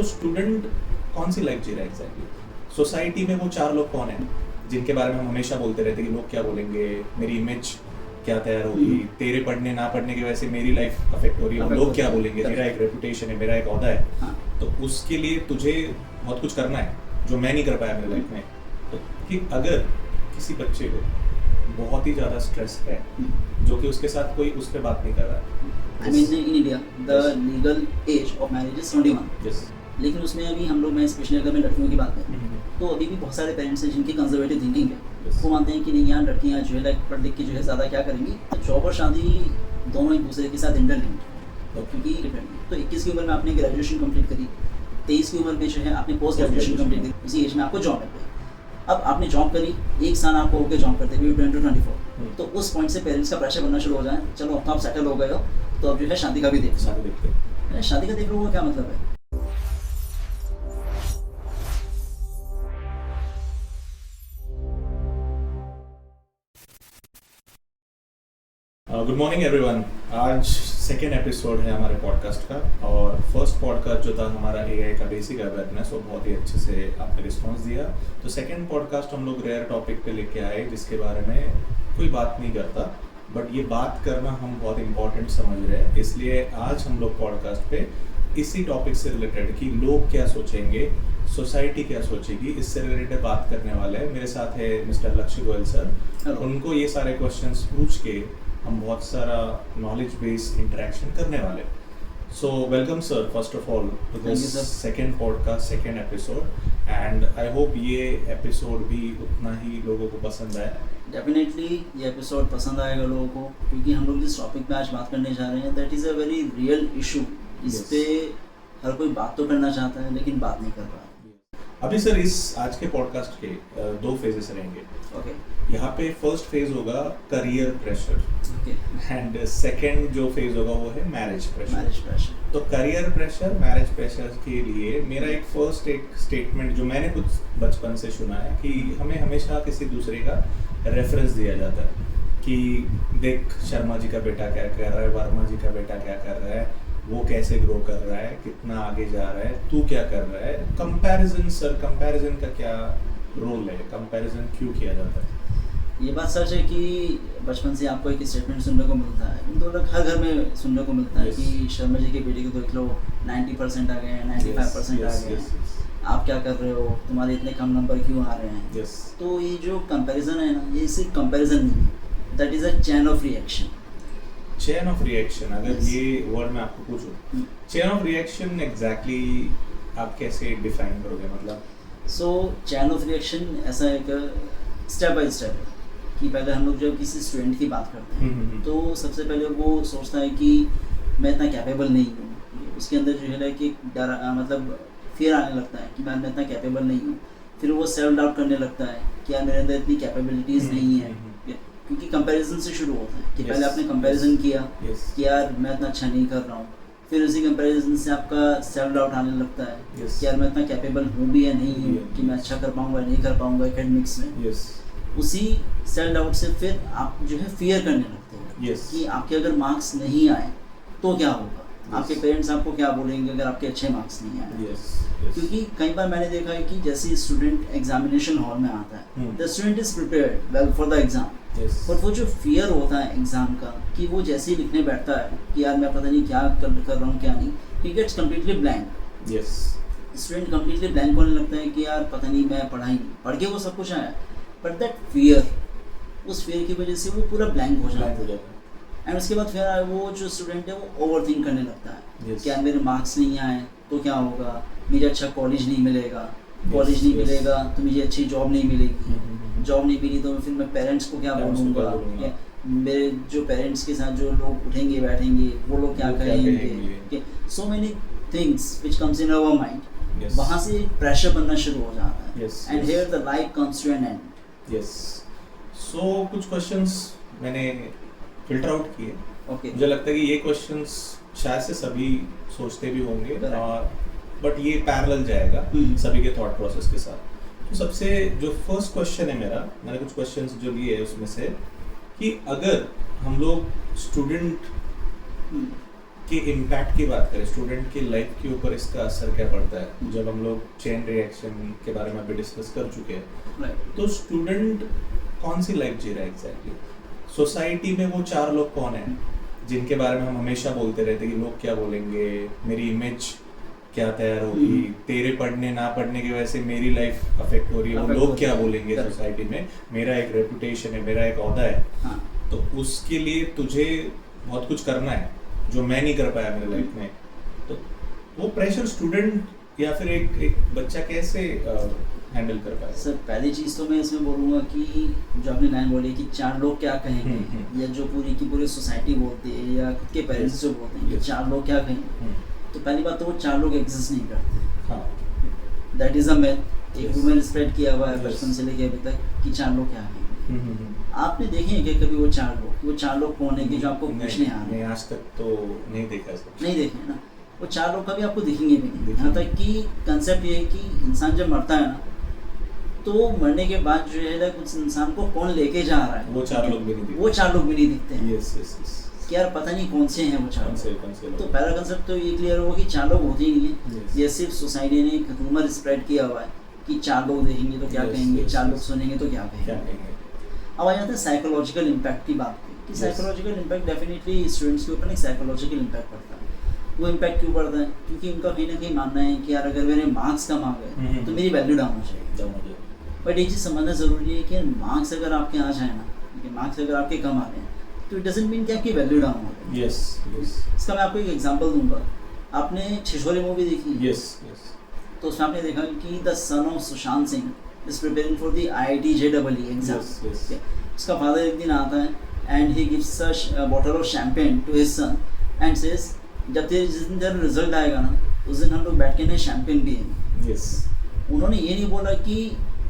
तो स्टूडेंट कौन सी लाइफ जी रहा है एग्जैक्टली? सोसाइटी में वो चार लोग कौन हैं जिनके बारे में हम हमेशा बोलते रहते हैं कि लोग क्या बोलेंगे, मेरी इमेज क्या तैयार होगी, तेरे पढ़ने ना पढ़ने की वजह से मेरी लाइफ अफेक्ट हो रही है, Affect लोग होती क्या है। बोलेंगे, Correct. मेरा एक रेपुटेशन है, मेरा एक ओहदा है। हाँ। तो उसके लिए तुझे बहुत कुछ करना है जो मैं नहीं कर पाया मेरी लाइफ में। तो कि अगर किसी बच्चे को बहुत ही ज़्यादा स्ट्रेस है जो कि उसके साथ कोई उस पर बात नहीं कर रहा है, I mean in India the Yes. legal age of marriage is 21. Yes. लेकिन उसमें अभी हम लोग, मैं स्पेशली अगर मैं लड़कियों की बात करूँ हम्म, तो अभी भी बहुत सारे पेरेंट्स हैं जिनकी कंजर्वेटिव थिंकिंग है। Yes. वो मानते हैं कि नहीं यार लड़कियाँ जो है लाइक पढ़ लिख के जो है ज़्यादा क्या करेंगी, तो जॉब और शादी दोनों एक दूसरे के साथ इंटरलिंक्ड है। क्योंकि तो 21 की उम्र में आपने ग्रेजुएशन कंप्लीट करी, 23 की उम्र में जो है आपने पोस्ट ग्रेजुएशन कंप्लीट करी, उसी एज में आपको जॉब लग गई। अब आपने जॉब करी, एक साल आपको हो गया जॉब करते हुए 20 to 24, तो उस पॉइंट से पेरेंट्स का प्रेशर बनना शुरू हो जाए, चलो अब तो आप सेटल हो गए हो, तो अब जो है शादी का भी देख साथ देखते हैं। शादी का देख लो, वो क्या मतलब है? Good morning everyone. आज सेकेंड एपिसोड है हमारे पॉडकास्ट का, और फर्स्ट पॉडकास्ट जो था हमारा एआई का बेसिक अवेयरनेस, वो बहुत ही अच्छे से आपने रिस्पांस दिया। तो सेकेंड पॉडकास्ट हम लोग रेयर टॉपिक पे लेके आए जिसके बारे में कोई बात नहीं करता, बट ये बात करना हम बहुत इम्पोर्टेंट समझ रहे हैं। इसलिए आज हम लोग पॉडकास्ट पे इसी टॉपिक से रिलेटेड कि लोग क्या सोचेंगे, सोसाइटी क्या सोचेगी, इससे रिलेटेड बात करने वाले हैं। मेरे साथ है मिस्टर लक्ष्य गोयल सर। Hello. उनको ये सारे क्वेश्चंस पूछ के हम बहुत सारा नॉलेज बेस्ड इंटरेक्शन करने वाले। So welcome sir first of all to Thank you, this sir. Second podcast, second episode, and I hope ये एपिसोड भी उतना ही लोगों को पसंद आए। डेफिनेटली ये एपिसोड पसंद आएगा लोगों को, क्योंकि हम लोग जिस टॉपिक पे आज बात करने जा रहे हैं that is a very real issue. इस Yes. पे हर कोई बात तो करना चाहता है लेकिन बात नहीं कर रहा है। अभी सर इस आज के पॉडकास्ट के दो फेजेस रहेंगे। ओके यहाँ पे फर्स्ट फेज होगा career pressure, okay and second जो फेज होगा वो है मैरिज प्रेशर। Marriage pressure. तो करियर प्रेशर, मैरिज प्रेशर के लिए मेरा एक स्टेटमेंट जो मैंने कुछ बचपन से सुना है कि हमें हमेशा किसी दूसरे का रेफरेंस दिया जाता है कि देख शर्मा जी का बेटा क्या कर रहा है, वर्मा जी का बेटा क्या कर रहा है, वो कैसे ग्रो कर रहा है, कितना आगे जा रहा है, तू क्या कर रहा है। कंपैरिजन सर, कंपैरिजन का क्या रोल है, कंपैरिजन क्यों किया जाता है? ये बात सच है कि बचपन से आपको एक स्टेटमेंट सुनने को मिलता है, तो लोग हर घर में सुनने को मिलता है Yes. कि शर्मा जी के बेटे को देख लो 90% आ गए हैं, 95% आ गए हैं, आप क्या कर रहे हो, तुम्हारे इतने कम नंबर क्यों आ रहे हैं। यस। तो ये जो कंपैरिजन है ना, ये सिर्फ कंपैरिजन नहीं है, that is a chain of reaction. Chain of reaction, अगर Yes. ये वर्ड मैं आपको पूछूं, चेन ऑफ रिएक्शन एग्जैक्टली आप कैसे डिफाइन करोगे? मतलब सो चैन ऑफ रिएक्शन ऐसा एक स्टेप बाय स्टेप है कि पहले हम लोग जब किसी स्टूडेंट की बात करते हैं तो सबसे पहले वो सोचता है कि मैं इतना कैपेबल नहीं हूँ। उसके अंदर जो है कि डर मतलब फियर आने लगता है कि मैं इतना कैपेबल नहीं हूँ। फिर वो सेल्फ डाउट करने लगता है कि यार मेरे अंदर इतनी कैपेबिलिटीज़ नहीं है, क्योंकि कंपैरिजन से शुरू होता है कि Yes. पहले आपने कंपैरिजन किया Yes. कि यार मैं इतना अच्छा नहीं कर रहा हूँ। फिर उसी कंपैरिजन से आपका सेल्फ डाउट आने लगता है Yes. कि यार मैं इतना कैपेबल हूँ भी या नहीं हूँ, Yeah. कि मैं अच्छा कर पाऊँगा नहीं कर पाऊँगा एकेडमिक्स में। यस उसी सेल्फ डाउट से फिर आप जो है फियर करने लगते हैं यस कि आपके अगर मार्क्स नहीं आए तो क्या होगा, Yes. आपके पेरेंट्स आपको क्या बोलेंगे अगर आपके अच्छे मार्क्स नहीं आए। यस क्योंकि कई बार मैंने देखा है कि जैसे स्टूडेंट एग्जामिनेशन हॉल में आता है, the student is prepared well for the exam, yes but वो जो फियर होता है एग्जाम का कि वो जैसे ही लिखने बैठता है कि यार मैं पता नहीं क्या कर रहा हूँ क्या नहीं, he gets completely blank. Yes student completely blank होने लगता है कि यार पता नहीं मैं पढ़ा ही नहीं, पढ़ के वो सब कुछ आया, बट दैट फियर, उस फियर की वजह से वो पूरा ब्लैंक हो जाता है। एंड उसके बाद फिर वो जो स्टूडेंट है वो ओवर थिंक करने लगता है Yes. कि यार मेरे मार्क्स नहीं आए तो क्या होगा, मुझे अच्छा कॉलेज नहीं मिलेगा, कॉलेज नहीं yes. मिलेगा तो मुझे अच्छी जॉब नहीं मिलेगी, हम्म। जॉब नहीं मिली तो फिर मैं पेरेंट्स को क्या Parents को क्या बोलूँगा, बोलूँगा? या मेरे जो पेरेंट्स के साथ जो लोग उठेंगे बैठेंगे वो लोग क्या वो क्या कहेंगे, कहेंगे? So many things which comes in our mind. Yes. वहाँ से एक प्रेशर बनना शुरू हो जाता है, Yes, and yes. Here the life comes to an end. Yes. So कुछ क्वेश्चंस मैंने फिल्टर आउट किए। ओके मुझे लगता है कि ये क्वेश्चंस शायद से सभी सोचते भी होंगे, Correct. और बट ये पैरेलल जाएगा सभी के थॉट प्रोसेस के साथ। तो सबसे जो फर्स्ट क्वेश्चन है मेरा, मैंने कुछ क्वेश्चंस जो लिए है उसमें से कि अगर हम लोग स्टूडेंट के इम्पैक्ट की बात करें, स्टूडेंट की लाइफ के ऊपर इसका असर क्या पड़ता है, जब हम लोग चेन रिएक्शन के बारे में अभी डिस्कस कर चुके हैं, तो स्टूडेंट कौन सी लाइफ जी रहा है एग्जैक्टली? सोसाइटी में वो 4 लोग कौन हैं जिनके बारे में हम हमेशा बोलते रहते हैं कि लोग क्या बोलेंगे, मेरी इमेज क्या तैयार होगी, तेरे पढ़ने ना पढ़ने की वजह से मेरी लाइफ अफेक्ट हो रही है, वो लोग क्या बोलेंगे सोसाइटी में, मेरा एक रेपुटेशन है, मेरा एक ओहदा है। तो उसके लिए तुझे बहुत कुछ करना है जो मैं नहीं कर पाया मेरे लाइफ में। तो वो प्रेशर स्टूडेंट या फिर एक बच्चा कैसे हैंडल कर पाए? सर पहली चीज़ तो मैं इसमें बोलूँगा कि जो आपने लाइन बोली कि 4 लोग क्या कहेंगे, या जो पूरी की पूरी सोसाइटी बोलती है या खुद के पेरेंट्स जो बोलते हैं कि 4 लोग क्या कहेंगे, तो पहली बात तो वो 4 लोग एग्जिस्ट नहीं करते। दैट इज़ अ मिथ, एक रूमर स्प्रेड किया हुआ है बचपन से लेके अभी तक कि 4 लोग क्या कहेंगे। आपने देखे हैं कि कभी वो 4 लोग कौन है कि जो आपको पूछने आ रहे हैं? आज तक तो नहीं देखा सर। नहीं देखे ना, वो 4 लोग कभी आपको दिखेंगे भी नहीं। यहाँ तक कि कंसेप्ट ये है कि इंसान जब मरता है ना, तो मरने के बाद जो है उस इंसान को कौन लेके जा रहा है, वो 4 लोग भी नहीं दिखते। वो 4 लोग भी नहीं दिखते हैं। Yes yes yes. कि यार पता नहीं कौन से हैं वो 4 लोग। तो पहला कंसेप्ट तो ये क्लियर हुआ कि 4 लोग होते ही नहीं है। ये सिर्फ सोसाइटी ने एक रूमर स्प्रेड किया हुआ है कि 4 लोग देखेंगे तो क्या कहेंगे, 4 लोग सुनेंगे तो क्या कहेंगे। अब आ जाते हैं साइकोलॉजिकल इम्पैक्ट की बात पे कि साइकोलॉजिकल इम्पैक्ट डेफिनेटली स्टूडेंट्स के ऊपर एक साइकोलॉजिकल इम्पैक्ट पड़ता है। वो इम्पैक्ट क्यों पड़ता है? क्योंकि उनका कहीं ना कहीं मानना है कि यार अगर मेरे मार्क्स कम आ गए तो मेरी वैल्यू डाउन हो जाएगी। बट एक चीज़ समझना ज़रूरी है कि मार्क्स अगर आपके आ जाए ना, मार्क्स अगर आपके कम आ रहे हैं तो इट डजंट मीन कि आपकी वैल्यू डाउन हो रही है। इसका मैं आपको एक एग्जांपल दूंगा। आपने छिछोरे मूवी देखी? यस। तो उसमें आपने देखा कि the son of Sushant Singh is preparing for the IIT JEE exam. उसका फादर एक दिन आता है and he gives a bottle of champagne to his son and says जब जिस दिन तेरा रिजल्ट आएगा ना, उस दिन हम लोग बैठ के शैंपेन पिएंगे। उन्होंने ये नहीं बोला कि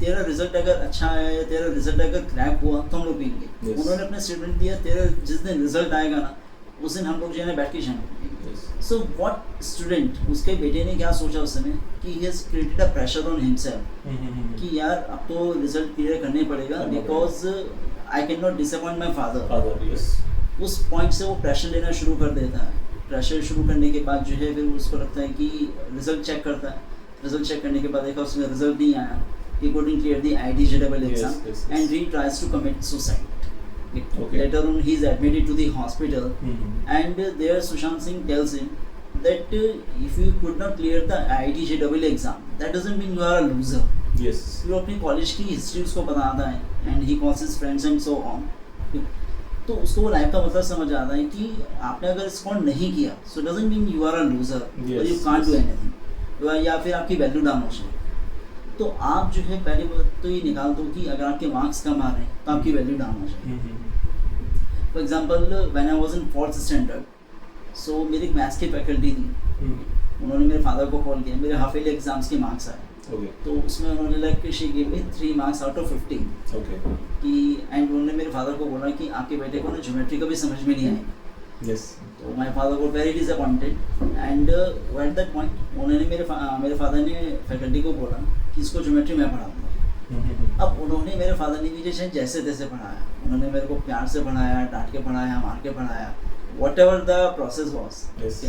तेरा रिजल्ट अगर अच्छा आया या तेरा रिजल्ट अगर क्रैक हुआ तो हम लोग पिएंगे। उन्होंने अपना स्टेटमेंट दिया, तेरा जिस दिन रिजल्ट आएगा ना, उस दिन हम लोग जो है बैठ के शैंपेन पिएंगे। सो व्हाट स्टूडेंट, उसके बेटे ने क्या सोचा उस समय कि he has created a pressure on himself कि यार अब तो रिजल्ट क्लियर करने पड़ेगा because I can not disappoint my father. उस पॉइंट से वो प्रेशर लेना शुरू कर देता है। प्रेशर शुरू करने के बाद जो है फिर उसको लगता है कि रिजल्ट चेक करता है। रिजल्ट चेक करने के बाद देखा उसमें रिजल्ट नहीं आया, he couldn't clear the IIT JEE exam and he tries to commit suicide. Later on he is admitted to the hospital and there Sushant Singh tells him that if you could not clear the IIT JEE exam, that doesn't mean you are a loser. वो अपनी college की history उसको बताता है and he calls his friends and so on. तो उसको वो life का मतलब समझ आता है कि आपने अगर स्कोर नहीं किया so doesn't mean you are a loser or you can't do anything या फिर आपकी वैल्यू डाउन हो जाए। तो आप जो है पहले बात तो ये निकाल दो कि अगर आपके मार्क्स कम आ रहे हैं तो आपकी वैल्यू डाउन हो जाएगी। For example when I was in 4th standard, so मेरी एक मैथ्स की फैकल्टी थी, उन्होंने मेरे फादर को कॉल किया, मेरे हाफ ईयरली एग्जाम्स के मार्क्स आए। तो उसमें उन्होंने like she give me 3 marks out of 15 कि एंड उन्होंने मेरे फादर को बोला कि आपके बेटे को ना ज्योमेट्री कभी समझ में नहीं आएगी। तो माय फादर को very disappointed and at that point उन्होंने मेरे फादर ने फैकल्टी को बोला कि इसको ज्योमेट्री मैं पढ़ाऊंगा। अब उन्होंने मेरे फादर ने मुझे जैसे तैसे पढ़ाया, उन्होंने मेरे को प्यार से पढ़ाया, डांट के पढ़ाया, मार के पढ़ाया, whatever the process was.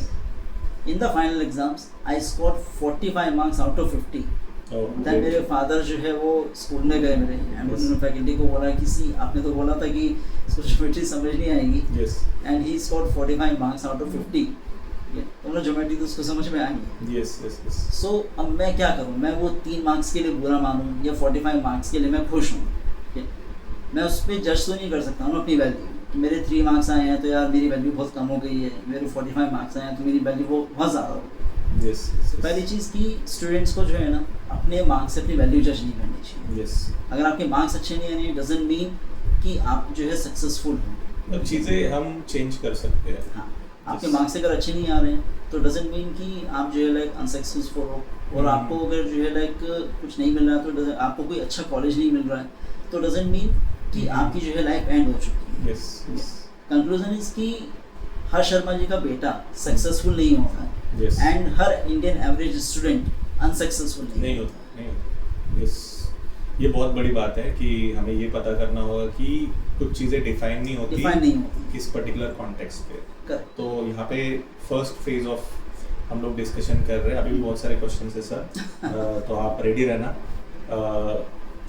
In the final exams I scored 45 marks out of 50। Then मेरे फादर जो है वो स्कूल में गए मेरे एंड उन्होंने फैकल्टी को बोला कि आपने तो बोला था कि इसको ज्योमेट्री समझ नहीं आएगी and he scored 45 marks out of 50। तो ज्योमेट्री तो उसको समझ में आएंगी। सो अब मैं क्या करूँ? मैं वो 3 मार्क्स के लिए बुरा मानूँ या 45 मार्क्स के लिए मैं खुश हूँ? मैं उस पर जज तो नहीं कर सकता हूँ अपनी वैल्यू। मेरे 3 मार्क्स आए हैं तो यार मेरी वैल्यू बहुत कम हो गई है, मेरे 45 मार्क्स आए हैं तो मेरी वैल्यू वो बहुत ज़्यादा हो गई। पहली चीज़ कि स्टूडेंट्स को जो है ना अपने मार्क्स से अपनी वैल्यू जज नहीं करनी चाहिए। अगर आपके मार्क्स अच्छे नहीं आए डजंट मीन कि आप जो है सक्सेसफुल हो। चीज़ें हम चेंज कर सकते हैं। हाँ, आपके मार्क्स अगर अच्छे नहीं आ रहे हैं तो डजंट मीन कि आप जो है लाइक अनसक्सेसफुल हो। और आपको अगर जो है लाइक कुछ नहीं मिल रहा है तो आपको कोई अच्छा कॉलेज नहीं मिल रहा है तो डजंट मीन कि आपकी जो है लाइफ एंड हो चुकी है। कंक्लूजन इज कि हर शर्मा जी का बेटा सक्सेसफुल नहीं होता है and her Indian average student unsuccessful नहीं होता। ये बहुत बड़ी बात है कि हमें ये पता करना होगा कि कुछ चीज़ें डिफाइन नहीं होती किस पर्टिकुलर कॉन्टेक्स्ट पे। Correct. तो यहाँ पे फर्स्ट फेज ऑफ हम लोग डिस्कशन कर रहे हैं, अभी भी बहुत सारे क्वेश्चन है सर। तो आप रेडी रहना।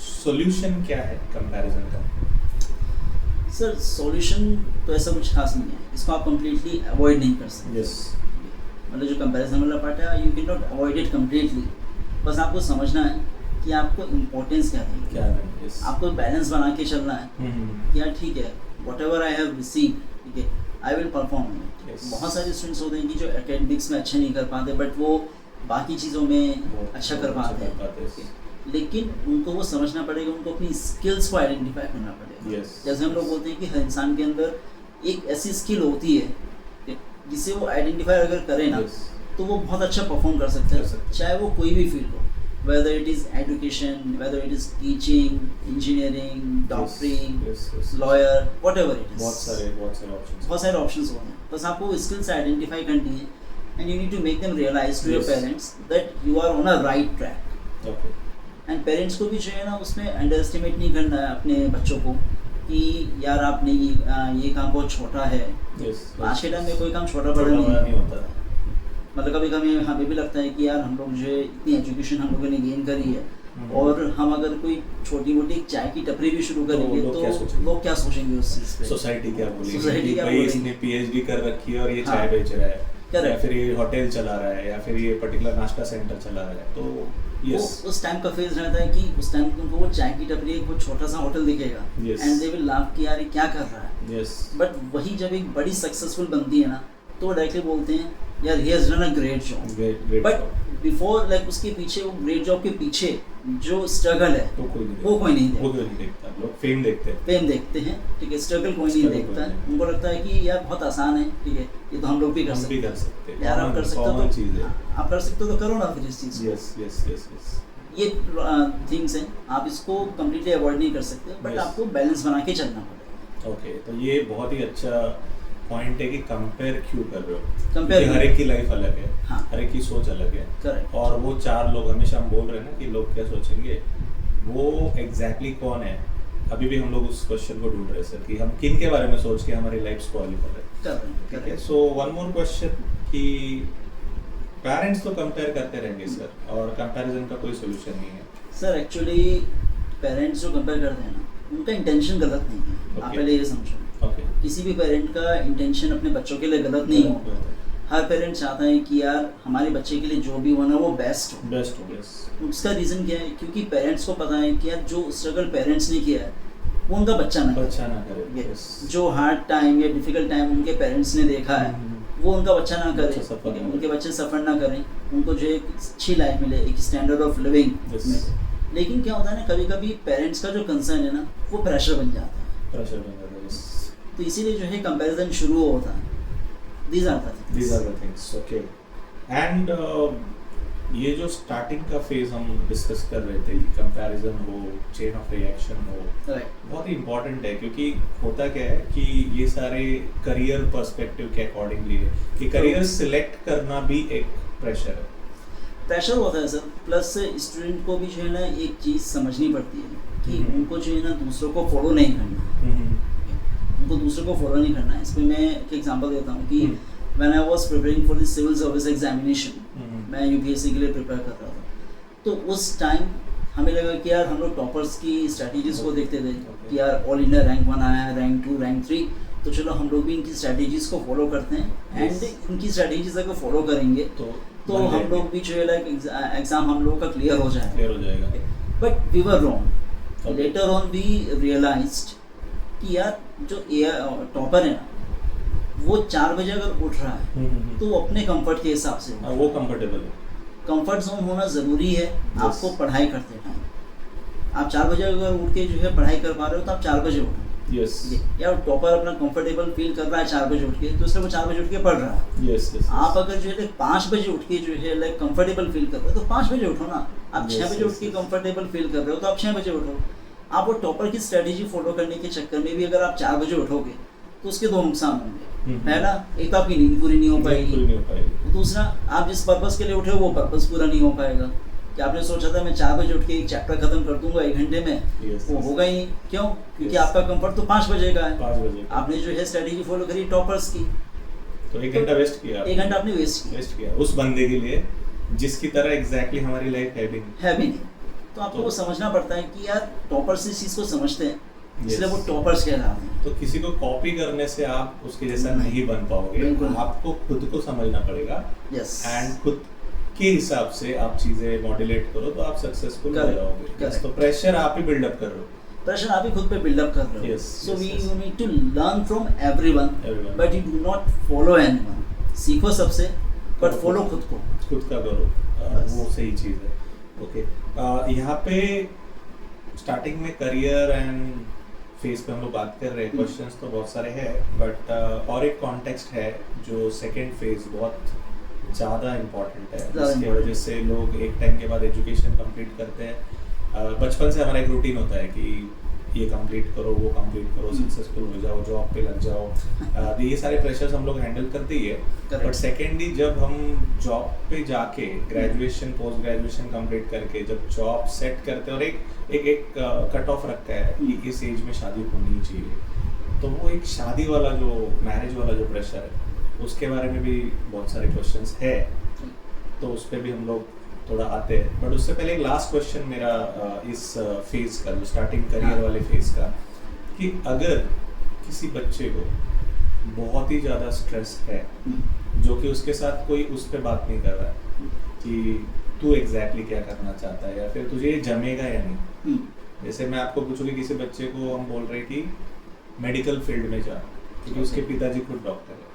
सॉल्यूशन क्या है कंपैरिजन का? सर सॉल्यूशन तो ऐसा कुछ खास नहीं है, इसको आप कम्प्लीटली अवॉइड नहीं कर सकते। यस, मतलब जो कंपैरिजन वाला पार्ट है, you can not avoid it completely. बस आपको समझना है कि आपको इम्पोर्टेंस क्या है, yes. आपको बैलेंस बना के चलना है कि यार ठीक है, what ever I have receive, ठीक है, आई विल परफॉर्म। बहुत सारे स्टूडेंट्स होते हैं कि जो एकेडमिक्स में अच्छे नहीं कर पाते, बट वो बाकी चीज़ों में अच्छा कर पाते हैं। लेकिन उनको वो समझना पड़ेगा, उनको अपनी स्किल्स को आइडेंटिफाई करना पड़ेगा। जैसे हम लोग बोलते हैं कि हर इंसान के अंदर एक ऐसी स्किल होती है जिसे वो आइडेंटिफाई अगर करे ना, तो वो बहुत अच्छा परफॉर्म कर सकता है, चाहे वो कोई भी फील्ड हो, whether it is education, whether it is teaching, engineering, doctoring, lawyer, whatever it is. बहुत सारे options होते हैं। बस आपको skills आइडेंटिफाई करनी है, and you need to make them realize to your parents that you are on a right track. Okay. And parents को भी जो है ना, उसमें underestimate नहीं करना है अपने बच्चों को कि यार आपने ये काम बहुत छोटा है। आज के टाइम में कोई काम छोटा बड़ा नहीं होता। मतलब कभी कभी हमें भी लगता है कि यार हम लोग जो है इतनी एजुकेशन हम लोगों ने गेन करी है, और हम अगर कोई छोटी मोटी चाय की टपरी भी शुरू करेंगे तो लोग क्या सोचेंगे उस चीज़ पे? सोसाइटी क्या बोलेगी? भाई इसने पीएचडी कर रखी है और ये चाय बेच रहा है, या फिर ये होटल चला रहा है, या फिर ये पर्टिकुलर नाश्ता सेंटर चला रहा है। तो yes. उस टाइम का फेज रहता है कि उस टाइम तुमको वो चाय की टपरी एक वो छोटा सा होटल दिखेगा, एंड दे विल लाफ कि यार ये क्या कर रहा है। बट वही जब एक बड़ी सक्सेसफुल बनती है ना, तो वो डायरेक्टली बोलते हैं यार he has done a great job. But before, like उसके पीछे, वो ग्रेट जॉब के पीछे जो स्ट्रगल है वो कोई नहीं देखता। लोग फेम देखते हैं, ठीक है, स्ट्रगल कोई नहीं देखता है। उनको लगता है कि यार बहुत आसान है, ठीक है, ये तो हम लोग भी कर सकते हैं। यार आप कर सकते हो तो करो ना फिर इस चीज़। यस। ये थिंग्स हैं, आप इसको कम्प्लीटली अवॉइड नहीं कर सकते, बट आपको बैलेंस बना के चलना पड़ेगा। ओके, तो ये बहुत ही अच्छा पॉइंट है कि कंपेयर क्यों कर रहे हो। कंपेयर हर एक की लाइफ अलग है, हाँ। हर एक की सोच अलग है। करेक्ट। और वो चार लोग, हमेशा हम बोल रहे हैं ना कि लोग क्या सोचेंगे, वो एग्जैक्टली कौन है। अभी भी हम लोग उस क्वेश्चन को ढूंढ रहे हैं सर कि हम किन के बारे में सोच के हमारी लाइफ स्पॉइल कर रहे हैं। ठीक है, सो वन मोर क्वेश्चन कि पेरेंट्स तो कंपेयर करते रहेंगे सर, और कंपैरिजन का कोई सोल्यूशन नहीं है सर। एक्चुअली पेरेंट्स जो कंपेयर करते हैं ना, उनका इंटेंशन गलत नहीं है। आप पहले ये समझो, किसी भी पेरेंट का इंटेंशन अपने बच्चों के लिए गलत नहीं होता। हर पेरेंट चाहता है कि यार हमारे बच्चे के लिए जो भी होना वो बेस्ट हो। उसका रीज़न क्या है? क्योंकि पेरेंट्स को पता है कि यार जो स्ट्रगल पेरेंट्स ने किया है वो उनका बच्चा ना करे। जो हार्ड टाइम या डिफिकल्ट टाइम उनके पेरेंट्स ने देखा है वो उनका बच्चा ना करे, उनके बच्चे सफ़र ना करें, उनको जो एक अच्छी लाइफ मिले, एक स्टैंडर्ड ऑफ लिविंग। लेकिन क्या होता है ना, कभी कभी पेरेंट्स का जो कंसर्न है ना, वो प्रेशर बन जाता है। तो इसीलिए जो है कंपैरिजन शुरू होता है। These are the things. Okay. And ये जो स्टार्टिंग का फेज हम डिस्कस कर रहे थे, कंपैरिजन हो, चेन ऑफ रिएक्शन हो, बहुत ही इम्पोर्टेंट है। क्योंकि होता क्या है कि ये सारे करियर पर्सपेक्टिव के अकॉर्डिंगली है कि करियर सिलेक्ट करना भी एक प्रेशर होता है सर। प्लस स्टूडेंट को भी जो है ना एक चीज़ समझनी पड़ती है कि उनको जो है ना दूसरों को फॉलो नहीं करना, उनको दूसरों को फॉलो नहीं करना है। इस पर मैं एक एग्जांपल देता हूँ कि when I was preparing for the civil service examination, मैं यूपीएससी के लिए प्रिपेयर कर रहा था, तो उस टाइम हमें लगा कि यार हम लोग टॉपर्स की स्ट्रैटेजीज को देखते थे कि यार ऑल इंडिया रैंक 1 आया है, रैंक 2, रैंक 3, तो चलो हम लोग भी इनकी स्ट्रैटेजीज को फॉलो करते हैं। एंड इनकी स्ट्रैटेजीज अगर फॉलो करेंगे तो हम लोग भी जो है लाइक एग्जाम हम लोग का क्लियर हो जाएगा। But we were wrong. Later on we realised कि यार जो टॉपर है ना, वो 4 बजे अगर उठ रहा है तो वो अपने कंफर्ट के हिसाब से वो कंफर्टेबल है। कंफर्ट जोन होना ज़रूरी है आपको पढ़ाई करते टाइम। आप 4 बजे अगर उठ के जो है पढ़ाई कर पा रहे हो तो आप 4 बजे उठो। यार टॉपर अपना कंफर्टेबल फील कर रहा है 4 बजे उठ के, तो इसलिए वो 4 बजे उठ के पढ़ रहा है। आप अगर जो है 5 बजे उठ के जो है लाइक कंफर्टेबल फील कर रहे हो तो 5 बजे उठो ना। आप 6 बजे उठ के कंफर्टेबल फील कर रहे हो तो आप 6 बजे उठो। आप वो टॉपर की स्ट्रेटेजी फॉलो करने के चक्कर में भी अगर आप 4 बजे उठोगे तो उसके 2 नुकसान होंगे। पहला, एक तो आपकी नींद पूरी नहीं हो पाएगी। दूसरा, आप जिस पर्पस के लिए उठे हो वो पर्पस पूरा नहीं हो पाएगा। कि आपने सोचा था मैं 4 बजे उठ के एक चैप्टर खत्म कर दूंगा 1 घंटे में, Yes, वो yes. होगा ही नहीं। क्यों? क्योंकि Yes. आपका कंफर्ट तो 5 बजे का है। 5 बजे का। आपने जो है स्ट्रेटेजी फॉलो करी टॉपर्स की, तो 1 घंटा वेस्ट किया। 1 घंटा आपने वेस्ट किया उस बंदे के लिए जिसकी तरह एग्जैक्टली हमारी लाइफ है भी नहीं। है भी नहीं। तो आपको वो समझना पड़ता है कि यार टॉपर्स इस चीज़ को समझते हैं, इसलिए वो टॉपर्स कहलाते हैं। तो किसी को कॉपी करने से आप उसके जैसा नहीं बन पाओगे। बिल्कुल। आपको खुद को समझना पड़ेगा यस। एंड खुद के हिसाब से आप चीजें मॉड्यूलेट करो तो आप सक्सेसफुल हो Correct, जाओगे। correct. तो प्रेशर आप ही बिल्डअप कर रहे हो। प्रेशर आप ही खुद पे बिल्डअप कर रहे हो। Yes, so yes, we yes. You need to learn from everyone, Everyone. But you do not follow anyone. सीखो सबसे बट फॉलो खुद को। खुद का करो। Yes. वो सही चीज है। ओके, यहाँ पे स्टार्टिंग में करियर एंड फेस पे हम लोग बात कर रहे हैं। क्वेश्चंस तो बहुत सारे हैं बट और एक कॉन्टेक्स्ट है जो सेकंड फेज बहुत ज़्यादा इम्पोर्टेंट है, जिसकी वजह से लोग एक टाइम के बाद एजुकेशन कंप्लीट करते हैं। बचपन से हमारा एक रूटीन होता है कि ये कंप्लीट करो, वो कंप्लीट करो, सक्सेसफुल हो जाओ, जॉब पे लग जाओ। ये सारे प्रेशर्स हम लोग हैंडल करते ही है। Correct. बट सेकेंडली जब हम जॉब पे जाके ग्रेजुएशन पोस्ट ग्रेजुएशन कंप्लीट करके जब जॉब सेट करते हैं और एक कट ऑफ रखता है कि इस एज में शादी होनी चाहिए, तो वो एक शादी वाला जो मैरिज वाला जो प्रेशर है उसके बारे में भी बहुत सारे क्वेश्चंस है, तो उस पर भी हम लोग थोड़ा आते हैं। बट उससे पहले एक लास्ट क्वेश्चन मेरा इस फेज का जो स्टार्टिंग करियर वाले फेज का, कि अगर किसी बच्चे को बहुत ही ज़्यादा स्ट्रेस है जो कि उसके साथ कोई उस पर बात नहीं कर रहा है कि तू एग्जैक्टली क्या करना चाहता है या फिर तुझे ये जमेगा या नहीं। जैसे मैं आपको पूछूँ कि किसी बच्चे को हम बोल रहे हैं कि मेडिकल फील्ड में जा, क्योंकि उसके पिताजी खुद डॉक्टर है,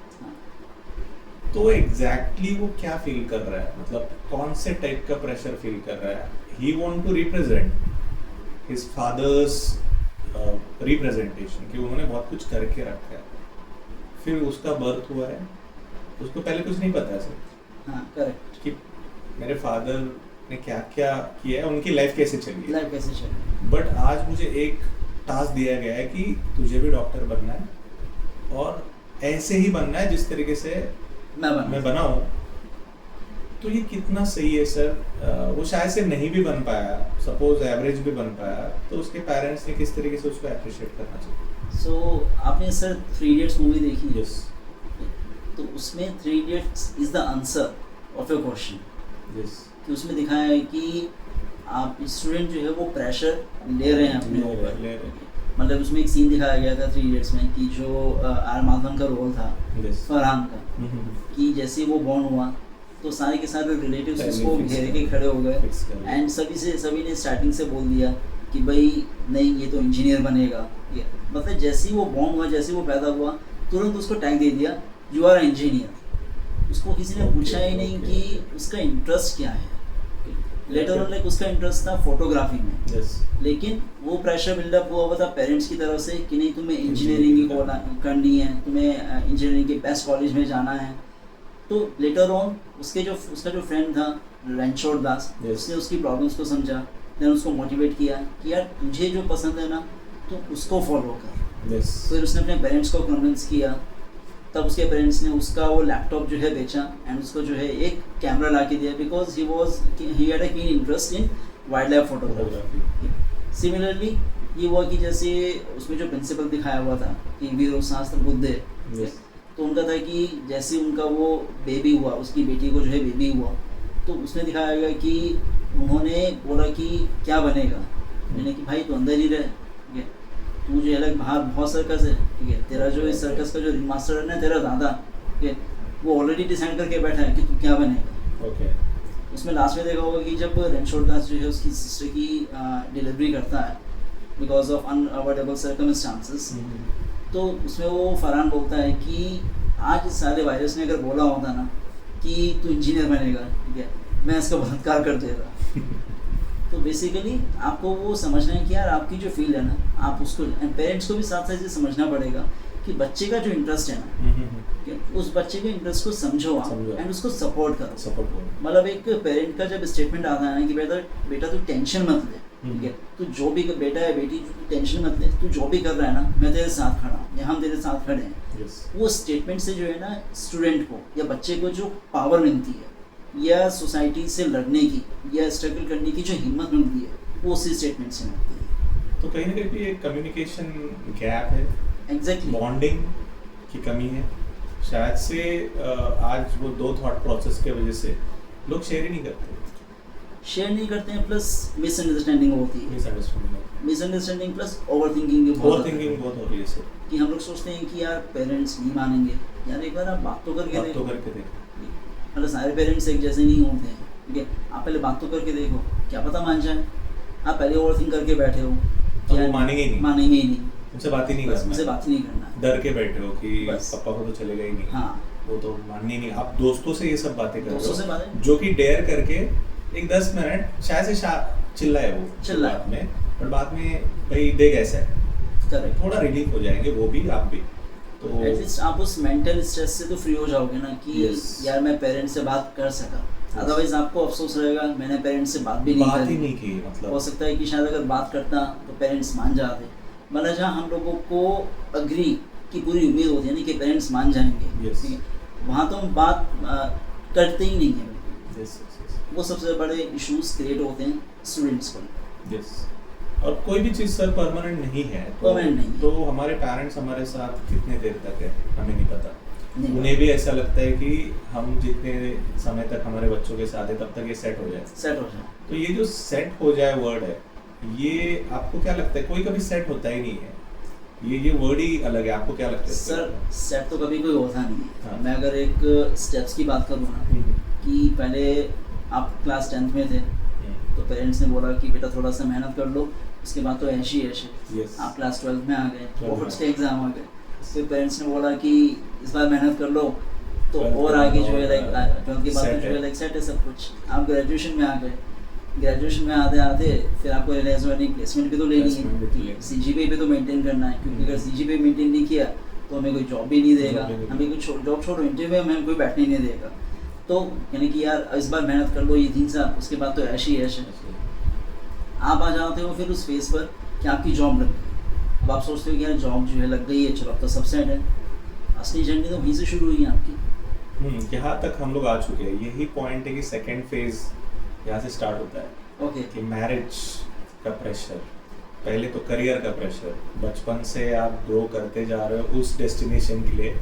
तो एग्जैक्टली वो क्या फील कर रहा है, मतलब कौन से टाइप का प्रेशर फील कर रहा है। He want to represent his father's representation, कि उन्होंने बहुत कुछ करके रखा है, फिर उसका बर्थ हुआ है, उसको पहले कुछ नहीं पता है सर। हाँ, करेक्ट। कि मेरे फादर ने क्या क्या किया है, उनकी लाइफ कैसे चली है, बट आज मुझे एक टास्क दिया गया है कि तुझे भी डॉक्टर बनना है और ऐसे ही बनना है जिस तरीके से मैं बना हूँ। तो ये कितना सही है सर। वो शायद से नहीं भी बन पाया, सपोज एवरेज भी बन पाया, तो उसके पेरेंट्स ने किस तरीके से उसको अप्रिशिएट करना चाहिए। सो आपने सर 3 इडियट्स मूवी देखी है? यस। तो उसमें 3 idiots is the answer of your question. Yes. कि उसमें दिखाया है कि आप स्टूडेंट जो है वो प्रेशर ले रहे हैं अपने ऊपर। मतलब उसमें एक सीन दिखाया गया था 3 इडियट्स में कि जो आर माधवन का रोल था फरहान का, कि जैसे वो बॉर्न हुआ तो सारे के सारे रिलेटिव्स उसको घेरे के खड़े हो गए एंड सभी ने स्टार्टिंग से बोल दिया कि भाई नहीं ये तो इंजीनियर बनेगा। मतलब जैसे ही वो बॉर्न हुआ, जैसे ही वो पैदा हुआ, तुरंत उसको टैग दे दिया यू आर इंजीनियर। उसको किसी ने पूछा ही नहीं कि उसका इंटरेस्ट क्या है। लेटर ऑन लाइक उसका इंटरेस्ट था फोटोग्राफी में, लेकिन वो प्रेशर बिल्डअप हुआ था पेरेंट्स की तरफ से कि नहीं तुम्हें इंजीनियरिंग ही करनी है, तुम्हें इंजीनियरिंग के बेस्ट कॉलेज में जाना है। तो लेटर ऑन उसका जो फ्रेंड था रणछोड़ दास, उसने उसकी प्रॉब्लम्स को समझा, देन उसको मोटिवेट किया कि यार तुझे जो पसंद है ना तो उसको फॉलो कर। फिर उसने अपने पेरेंट्स को कन्विंस किया, तब उसके पेरेंट्स ने उसका वो लैपटॉप जो है बेचा एंड उसको जो है एक कैमरा ला के दिया, because he had a keen interest in wild life photography. Similarly ये हुआ कि जैसे उसमें जो प्रिंसिपल दिखाया हुआ था कि वीर शास्त्र बुद्धे, तो उनका था कि जैसे उनका वो बेबी हुआ, उसकी बेटी को जो है बेबी हुआ, तो उसमें दिखाया गया कि उन्होंने बोला कि क्या बनेगा। मैंने कि भाई तू अंदर ही रहे, ठीक है, तू जो है बाहर बहुत सर्कस है, ठीक है, तेरा जो इस सर्कस का जो रिंग मास्टर है ना तेरा दादा, ठीक है, वो ऑलरेडी डिसाइड करके बैठा है कि तू क्या बनेगा। उसमें लास्ट में देखा होगा कि जब रणछोड़ दास जो है उसकी सिस्टर की डिलीवरी करता है बिकॉज ऑफ अनअवॉइडेबल सर्कमस्टांसेस, तो उसमें वो फरहान बोलता है कि आज इस सारे वायरस ने अगर बोला होता ना कि तू इंजीनियर बनेगा, ठीक है, मैं इसका बलात्कार कर देगा। तो बेसिकली आपको वो समझना है कि यार आपकी जो फील्ड है ना, आप उसको पेरेंट्स को भी साथ साथ ये समझना पड़ेगा कि बच्चे का जो इंटरेस्ट है ना, उस बच्चे के इंटरेस्ट को समझो आप एंड उसको सपोर्ट करो। मतलब एक पेरेंट का जब स्टेटमेंट आता है ना कि बेटा तू टेंशन मत ले, ठीक है, तू जो भी बेटा है बेटी टेंशन मत ले, तू जो भी कर रहा है ना मैं तेरे साथ खड़ा हूँ या हम तेरे साथ खड़े हैं। वो स्टेटमेंट से जो है ना स्टूडेंट को या बच्चे को जो पावर मिलती है या सोसाइटी से लड़ने की या स्ट्रगल करने की जो हिम्मत मिलती है वो उसी स्टेटमेंट से मिलती है। तो कहीं ना कहीं ये कम्युनिकेशन गैप है, एग्जैक्टली बॉन्डिंग की कमी है शायद से। आज वो दो थॉट प्रोसेस के वजह से लोग शेयर ही नहीं करते हैं, प्लस मिसअंडरस्टैंडिंग होती है, मिसअंडरस्टैंडिंग प्लस ओवरथिंकिंग भी बहुत बहुत हो रही है सर। कि हम लोग सोचते हैं कि यार पेरेंट्स नहीं मानेंगे, यार एक बार आप बात तो करके देखो। मतलब सारे पेरेंट्स एक जैसे नहीं होते हैं, ठीक है, आप पहले बात तो करके देखो, क्या पता मान जाए। आप पहले ओवरथिंक करके बैठे हो, क्या वो मानेंगे ही नहीं, उनसे बात ही नहीं करना, उनसे बात ही नहीं करना, डर के बैठे हो कि पापा को तो चलेगा ही नहीं। हाँ, वो तो माननी नहीं। आप दोस्तों से ये सब बातें कर रहे हो जो कि डेयर करके एक 10 मिनट शायद से चिल्लाए वो बात में, पर बाद में भाई देख ऐसा है, करेक्ट, थोड़ा रिलीफ हो जाएंगे वो भी, आप भी। तो एटलीस्ट आप उस मेंटल स्ट्रेस से तो फ्री हो जाओगे ना कि यार मैं पेरेंट्स से बात कर सका। अदरवाइज आपको अफसोस रहेगा मैंने पेरेंट्स से बात ही नहीं की। मतलब हो सकता है कि शायद अगर बात करता तो पेरेंट्स मान जाते, मतलब जहाँ हम लोगों को अग्री की पूरी उम्मीद होती है ना कि पेरेंट्स मान जाएंगे, ठीक है, वहाँ तो हम बात करते ही नहीं है। वो सबसे बड़े इश्यूज क्रिएट होते हैं स्टूडेंट्स को। और कोई भी चीज़ सर परमानेंट नहीं है, तो हमारे पेरेंट्स हमारे साथ कितने देर तक है हमें नहीं पता। उन्हें भी ऐसा लगता है कि हम जितने समय तक हमारे बच्चों के साथ है तब तक ये सेट हो जाए। तो ये जो सेट हो जाए वर्ड है, ये आपको क्या लगता है? कोई कभी सेट होता ही नहीं है, ये वर्ड ही अलग है। आपको क्या लगता है? सर सेट तो कभी कोई होता नहीं है। हाँ। मैं अगर एक स्टेप्स की बात करूँ ना, कि पहले आप क्लास 10th में थे तो पेरेंट्स ने बोला कि बेटा थोड़ा सा मेहनत कर लो, उसके बाद तो ऐश ही ऐश है। आप क्लास 12 में आ गए, बोर्ड्स के एग्जाम आ गए, फिर पेरेंट्स ने बोला कि इस बार मेहनत कर लो तो और आगे जो है लाइक 12 के बाद जो है लाइक सेट है सब कुछ। आप ग्रेजुएशन में आ गए, ग्रेजुएशन में आते आते फिर आपको रियलाइज हुआ नहीं प्लेसमेंट भी तो लेनी है, सीजीपीए भी तो मेंटेन करना है, क्योंकि अगर सीजीपीए मेंटेन नहीं किया तो हमें कोई जॉब भी नहीं देगा, हमें कोई जॉब छोड़ो इंटरव्यू में हमें कोई बैठने नहीं देगा। तो यानी कि यार इस बार मेहनत कर लो, ये 3 साल, उसके बाद तो ऐश ही ऐश है। आप आ जाते हो फिर उस फेस पर कि आपकी जॉब लग गई। अब आप सोचते हो कि यार जॉब जो है लग गई है, चलो अब तो सब सेट है। असली जर्नी तो वहीं से शुरू हुई है आपकी। यहाँ तक हम लोग आ चुके हैं। यही पॉइंट है कि सेकेंड फेज यहाँ से स्टार्ट होता है। ओके। कि मैरिज का प्रेशर, पहले तो करियर का प्रेशर, बचपन से आप ग्रो करते जा रहे हो उस डेस्टिनेशन के लिए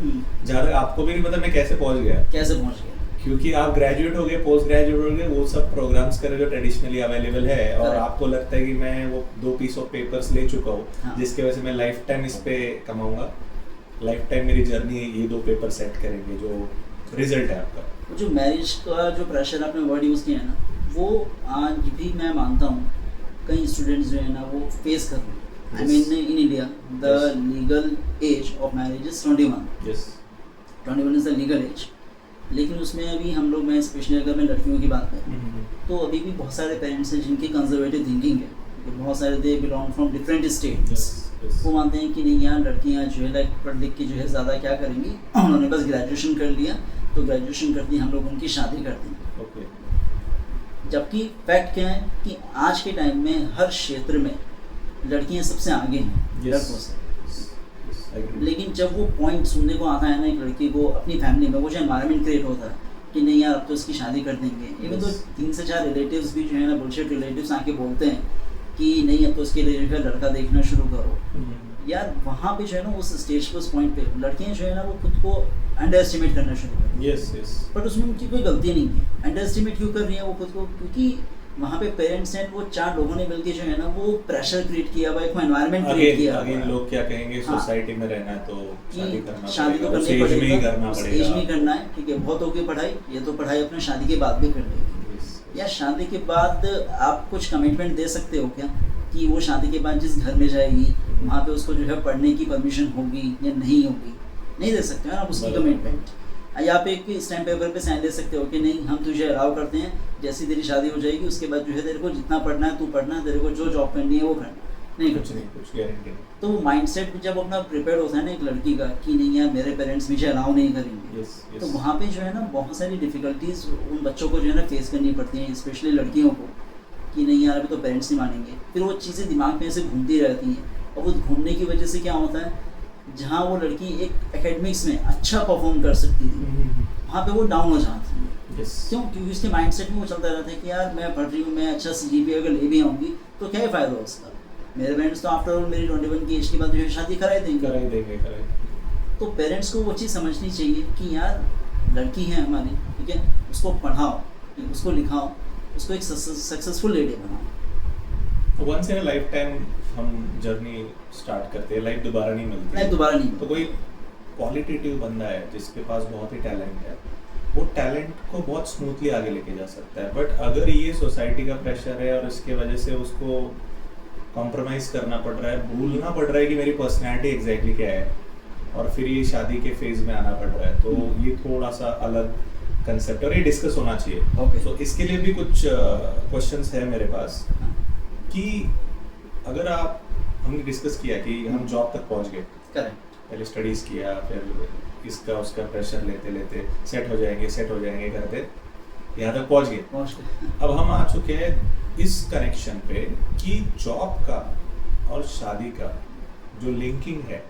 जहाँ तक आपको भी नहीं पता मैं कैसे पहुँच गया, क्योंकि आप ग्रेजुएट हो गए, पोस्ट ग्रेजुएट हो गए, वो सब प्रोग्राम्स करें जो ट्रेडिशनली अवेलेबल है, और आपको लगता है कि मैं वो 2 पीस ऑफ पेपर्स ले चुका हूँ, हाँ। जिसके वजह से मैं लाइफ टाइम इस पे कमाऊंगा, लाइफ टाइम मेरी जर्नी ये 2 पेपर सेट करेंगे जो रिजल्ट है आपका। जो मैरिज का जो प्रेशर आपने वर्ड यूज़ किया है ना, वो आज भी मैं मानता हूँ कई स्टूडेंट्स जो है ना वो फेस कर रहे हैं। I mean in India the legal age of marriage is 21। 21 is the legal age, लेकिन उसमें अभी हम लोग, मैं स्पेशली अगर मैं लड़कियों की बात करूँ तो अभी भी बहुत सारे पेरेंट्स हैं जिनकी कंजर्वेटिव थिंकिंग है, बहुत सारे they belong from different states. वो मानते हैं कि नहीं यार लड़कियाँ जो है लाइक पढ़ लिख के जो है ज़्यादा क्या करेंगी, उन्होंने बस ग्रेजुएशन कर लिया तो ग्रेजुएशन करती हम लोग उनकी शादी कर देंगे। जबकि फैक्ट क्या है कि आज के टाइम में हर क्षेत्र में लड़कियाँ सबसे आगे हैं लड़कों से। लेकिन जब वो पॉइंट सुनने को आता है ना एक लड़की को अपनी फैमिली में, वो जो एनवायरनमेंट क्रिएट होता है कि नहीं यार अब तो इसकी शादी कर देंगे, इवन तो 3 से 4 रिलेटिव्स भी जो है ना बुलशिट रिलेटिव्स आके बोलते हैं कि नहीं अब तो इसके लिए जो है लड़का देखना शुरू करो। यार वहाँ पे जो है ना उस स्टेज पे, उस पॉइंट पे लड़कियाँ जो है ना वो खुद को अंडर एस्टिमेट करना शुरू कर, बट उसमें उनकी कोई गलती नहीं है। अंडर एस्टिमेट क्यों कर रही है वो खुद को? क्योंकि वहाँ पे पेरेंट्स हैं, वो 4 लोगों ने मिलके जो है ना वो प्रेशर क्रिएट किया हुआ, एक एनवायरनमेंट क्रिएट किया हुआ। लोग क्या कहेंगे, सोसाइटी में रहना है तो शादी करना, शादी तो करनी पड़ेगा, एज में करना है, ठीक है, बहुत हो गई पढ़ाई, ये तो पढ़ाई अपने शादी के बाद भी कर लेगी। या शादी के बाद आप कुछ कमिटमेंट दे सकते हो क्या कि वो शादी के बाद जिस घर में जाएगी वहाँ पे उसको जो है पढ़ने की परमिशन होगी या नहीं होगी? नहीं दे सकते हैं आप उसकी कमिटमेंट। या आप एक स्टैम्प पेपर पे साइन दे सकते हो कि नहीं हम तुझे अलाउ करते हैं, जैसी तेरी शादी हो जाएगी उसके बाद जो है तेरे को जितना पढ़ना है तू पढ़ना, तेरे को जो जॉब करनी है वो करना, नहीं कुछ गारंटी। तो वो माइंडसेट जब अपना प्रिपेयर होता है ना एक लड़की का कि नहीं यार मेरे पेरेंट्स मुझे अलाउ नहीं करेंगे, तो वहाँ पे जो है ना बहुत सारी डिफिकल्टीज उन बच्चों को जो है ना फेस करनी पड़ती हैं, स्पेशली लड़कियों को, कि नहीं यार अभी तो पेरेंट्स नहीं मानेंगे। फिर वो चीज़ें दिमाग में ऐसे घूमती रहती हैं, और वो घूमने की वजह से क्या होता है, जहाँ वो लड़की एक एकेडमिक्स में अच्छा परफॉर्म कर सकती थी वहाँ पे वो डाउन हो जाती है। Yes. क्यों? क्योंकि उसके माइंडसेट में वो चलता रहता है कि यार मैं पढ़ रही हूँ, मैं अच्छा CGPA अगर ले भी आऊँगी तो क्या ही फ़ायदा उसका। मेरे पेरेंट्स तो आफ्टर ऑल मेरी 21 की एज के बाद जो है शादी करा ही देंगे। तो पेरेंट्स को वो चीज़ समझनी चाहिए कि यार लड़की है हमारी, ठीक है, उसको पढ़ाओ, उसको लिखाओ, उसको एक सक्सेसफुल लेडी बनाओ। Once in a life time हम जर्नी स्टार्ट करते हैं, लाइफ दोबारा नहीं मिलती। तो कोई क्वालिटेटिव बंदा है जिसके पास बहुत ही टैलेंट है, वो टैलेंट को बहुत स्मूथली आगे लेके जा सकता है। बट अगर ये सोसाइटी का प्रेशर है और इसके वजह से उसको कॉम्प्रोमाइज़ करना पड़ रहा है, भूलना पड़ रहा है कि मेरी पर्सनैलिटी एग्जैक्टली क्या है, और फिर ये शादी के फेज में आना पड़ रहा है, तो ये थोड़ा सा अलग कंसेप्ट और ये डिस्कस होना चाहिए। Okay. तो इसके लिए भी कुछ क्वेश्चंस है मेरे पास कि अगर आप, हमने डिस्कस किया कि हम जॉब तक पहुंच गए, करेक्ट, पहले स्टडीज़ किया, फिर इसका उसका प्रेशर लेते लेते सेट हो जाएंगे करते यहाँ तक पहुंच गए। अब हम आ चुके हैं इस कनेक्शन पे कि जॉब का और शादी का जो लिंकिंग है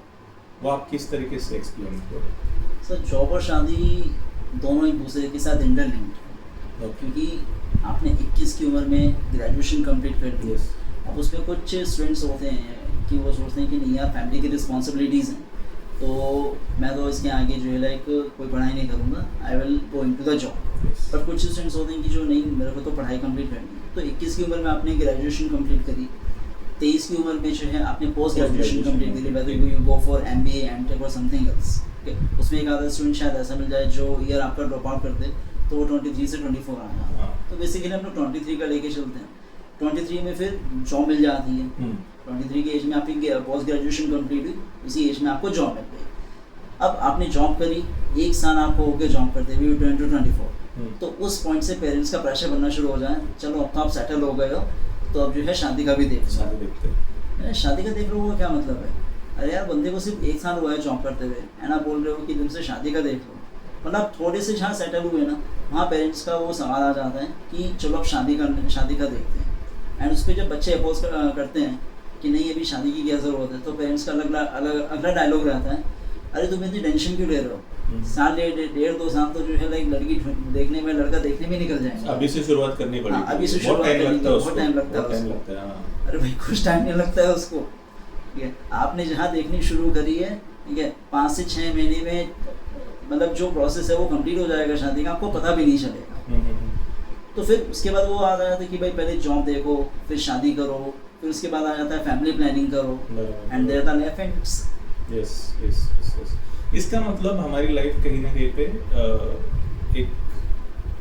वो आप किस तरीके से एक्सप्लेन करोगे? सर जॉब और शादी दोनों एक दूसरे के साथ इंटरलिंक्ड है, क्योंकि आपने 21 की उम्र में ग्रेजुएशन कंप्लीट कर दी। अब उसमें कुछ स्टूडेंट्स होते हैं कि वो सोचते हैं कि नहीं यार फैमिली की रिस्पॉन्सिबिलिटीज़ हैं, तो मैं तो इसके आगे जो है लाइक कोई पढ़ाई नहीं करूँगा, I will go into the job. पर कुछ स्टूडेंट्स होते हैं कि जो नहीं, मेरे को तो पढ़ाई कंप्लीट करनी है। तो 21 की उम्र में आपने ग्रेजुएशन कंप्लीट करी, 23 की उम्र में जो है आपने पोस्ट ग्रेजुएशन कंप्लीट करी, whether you go for MBA, MTech और समथिंग एल्स। उसमें एक आधा स्टूडेंट शायद ऐसा मिल जाए जो ईयर आपका ड्रॉप आउट कर दे, तो वो 23 से 24 आना। तो बेसिकली हम लोग 23 का लेके चलते हैं। 23 में फिर जॉब मिल जाती है। 23 की एज में आपकी पोस्ट ग्रेजुएशन कंप्लीट हुई, उसी एज में आपको जॉब मिल गई। अब आपने जॉब करी, 1 साल आपको हो गया जॉब करते हुए 24, तो उस पॉइंट से पेरेंट्स का प्रेशर बनना शुरू हो जाए, चलो अब तो आप सेटल हो गए हो, तो अब जो है शादी का भी देखते हैं। शादी का देख रहे हो क्या मतलब है? अरे यार बंदे को सिर्फ 1 साल हुआ है जॉब करते हुए, है ना, बोल रहे हो कि तुमसे शादी का देख लो। मतलब थोड़े से जहाँ सेटल हुए ना, वहाँ पेरेंट्स का वो सवाल आ जाता है कि चलो अब शादी का देखते हैं। एंड उस पर जब बच्चे अपोज करते हैं कि नहीं अभी शादी की क्या ज़रूरत है, तो पेरेंट्स का अगला डायलॉग रहता है, अरे तुम इतनी टेंशन क्यों ले रहे हो? साल 1.5-2 साल तो जो है लाइक लड़की देखने में, लड़का देखने में निकल जाएंगे। अभी से शुरुआत करनी पड़ेगी। अभी से शुरुआत करनी पड़ेगी, बहुत टाइम लगता है। अरे भाई कुछ टाइम नहीं लगता है उसको, ठीक है। आपने जहाँ देखनी शुरू करी है, ठीक है, 5 से 6 महीने में मतलब जो प्रोसेस है वो कंप्लीट हो जाएगा शादी का, आपको पता भी नहीं चलेगा। तो फिर उसके बाद वो आ जाता है कि भाई पहले जॉब देखो, फिर शादी करो, फिर उसके बाद आ जाता है फैमिली प्लानिंग करो, and there are effects. Yes. इसका मतलब हमारी लाइफ कहीं ना कहीं पे एक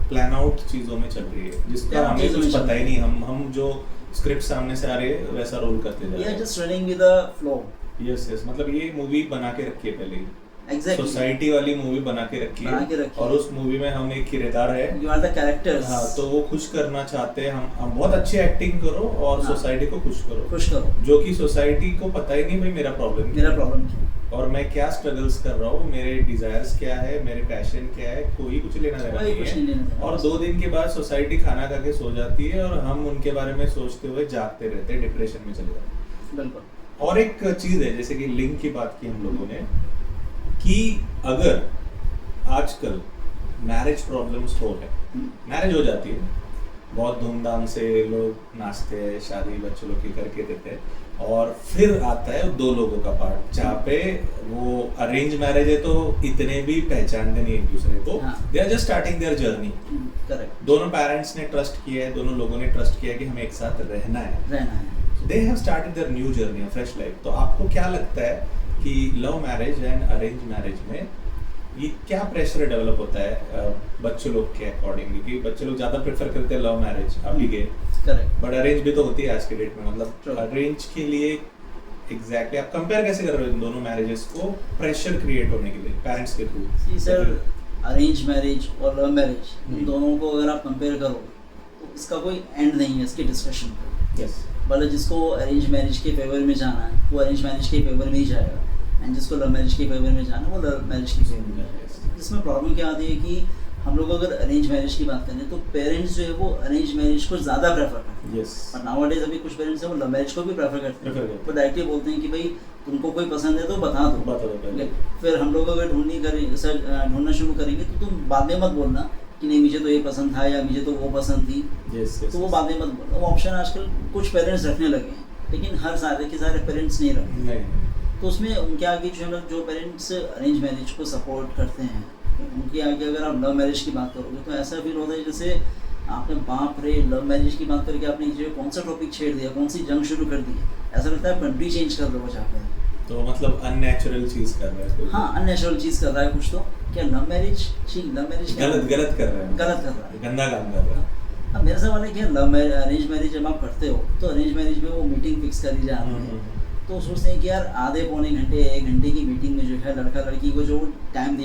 प्लान आउट चीज़ों में चल रही है, जिसका हमें कुछ पता ही नहीं। हम जो स्क्रिप्ट सामने से आ रही है वैसा रोल करते जा रहे हैं, just running with the flow. Yes मतलब ये मूवी बना के रखी है पहले, Exactly. सोसाइटी वाली मूवी बना के रखी है, और उस मूवी में हम एक किरदार है, you are the characters। हाँ, तो वो खुश करना चाहते हैं हम बहुत अच्छी एक्टिंग करो और सोसाइटी को खुश करो, जो कि सोसाइटी को पता ही नहीं भाई मेरा प्रॉब्लम क्या, और मैं क्या स्ट्रगल्स कर रहा हूँ, मेरे डिजायर्स क्या है, मेरे पैशन क्या है, कोई कुछ लेना देना नहीं है। और 2 दिन के बाद सोसाइटी खाना खा के सो जाती है और हम उनके बारे में सोचते हुए जागते रहते हैं, डिप्रेशन में चले जाते हैं। और एक चीज है, जैसे कि लिंक की बात की हम लोगों ने, कि अगर आजकल मैरिज प्रॉब्लम्स हो है, मैरिज हो जाती है, बहुत धूमधाम से लोग नाचते हैं, शादी बच्चों लोग की करके देते हैं, और फिर आता है 2 लोगों का पार्ट, जहाँ पे वो अरेंज मैरिज है तो इतने भी पहचानते नहीं एक दूसरे को, they are just starting their journey. दोनों पेरेंट्स ने ट्रस्ट किया है, दोनों लोगों ने ट्रस्ट किया है कि हमें एक साथ रहना है, they have started their new journey, fresh life. तो आपको क्या लगता है कि love marriage and arrange marriage में ये क्या प्रेशर डेवलप होता है बच्चे लोग के अकॉर्डिंगली, कि बच्चे लोग ज़्यादा प्रेफर करते हैं लव मैरिज अभी के, बट अरेंज भी तो होती है आज के डेट में, मतलब अरेंज के लिए एग्जैक्टली आप कंपेयर कैसे कर रहे हो इन दोनों मैरिजेस को प्रेशर क्रिएट होने के लिए पेरेंट्स के थ्रू? सर अरेंज मैरिज और लव मैरिज इन दोनों को अगर आप कंपेयर करो तो इसका कोई एंड नहीं है इसके डिस्कशन का। यस, मतलब जिसको अरेंज मैरिज के फेवर में जाना है वो अरेंज मैरिज के फेवर में ही जाएगा, एंड जिसको लव मैरिज के फेवर में जाना है वो लव मैरिज के फेवर में जाएगा। इसमें प्रॉब्लम क्या आती है कि हम लोग अगर अरेंज मैरिज की बात करें तो पेरेंट्स जो है वो अरेंज मैरिज को ज़्यादा प्रेफर करते हैं। और नाउअडेज अभी कुछ पेरेंट्स हैं वो लव मैरिज को भी प्रेफर करते हैं, वो डायरेक्टली बोलते हैं कि भाई तुमको कोई पसंद है तो बता दो। फिर हम लोग अगर ढूंढना शुरू करेंगे तो तुम बाद में मत बोलना कि नहीं मुझे तो ये पसंद था या मुझे तो वो पसंद थी, तो वो बातें मत बोलो। वो ऑप्शन आजकल कुछ पेरेंट्स रखने लगे हैं, लेकिन हर सारे के सारे पेरेंट्स नहीं रखते। तो उसमें उनके आगे जो पेरेंट्स अरेंज मैरिज को सपोर्ट करते हैं, उनके आगे अगर आप लव मैरिज की बात करोगे तो ऐसा फील होता है जैसे आपने बाप रे लव मैरिज की बात करके आपने जो कौन सा टॉपिक छेड़ दिया, कौन सी जंग शुरू कर दी। ऐसा लगता है कंट्री चेंज कर दो वो जाकर, तो मतलब अननेचुरल चीज कर रहा है। हाँ अननेचुरल चीज कर रहा है कुछ। तो क्या लव मैरिज गलत कर रहा है, गंदा काम कर रहा है। अब मेरा सवाल है कि अरेंज मैरिज जब आप करते हो तो अरेंज मैरिज में वो मीटिंग फिक्स करी जाती है, तो सोचते हैं कि यार आधे पौने घंटे 1 घंटे की मीटिंग में जो है लड़का लड़की को जो टाइम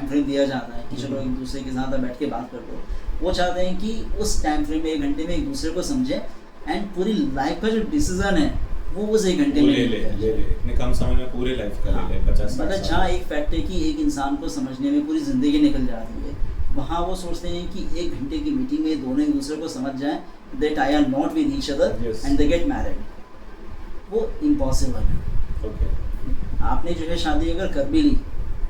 फ्रेम दिया जाता है कि चलो एक दूसरे के साथ बैठ के बात कर लो, वो चाहते हैं कि उस टाइम फ्रेम में 1 घंटे में एक दूसरे को समझे एंड पूरी लाइफ का जो डिसीजन है वो उस 1 घंटे में ले इतने कम समय में पूरी लाइफ का ले 50 मतलब जहाँ एक फैक्ट है कि एक इंसान को समझने में पूरी जिंदगी निकल जाती है, वहाँ वो सोचते हैं कि 1 घंटे की मीटिंग में दोनों एक दूसरे को समझ जाएं, that I R not with each other and they get married. वो इम्पॉसिबल है। आपने जो है शादी अगर कर भी ली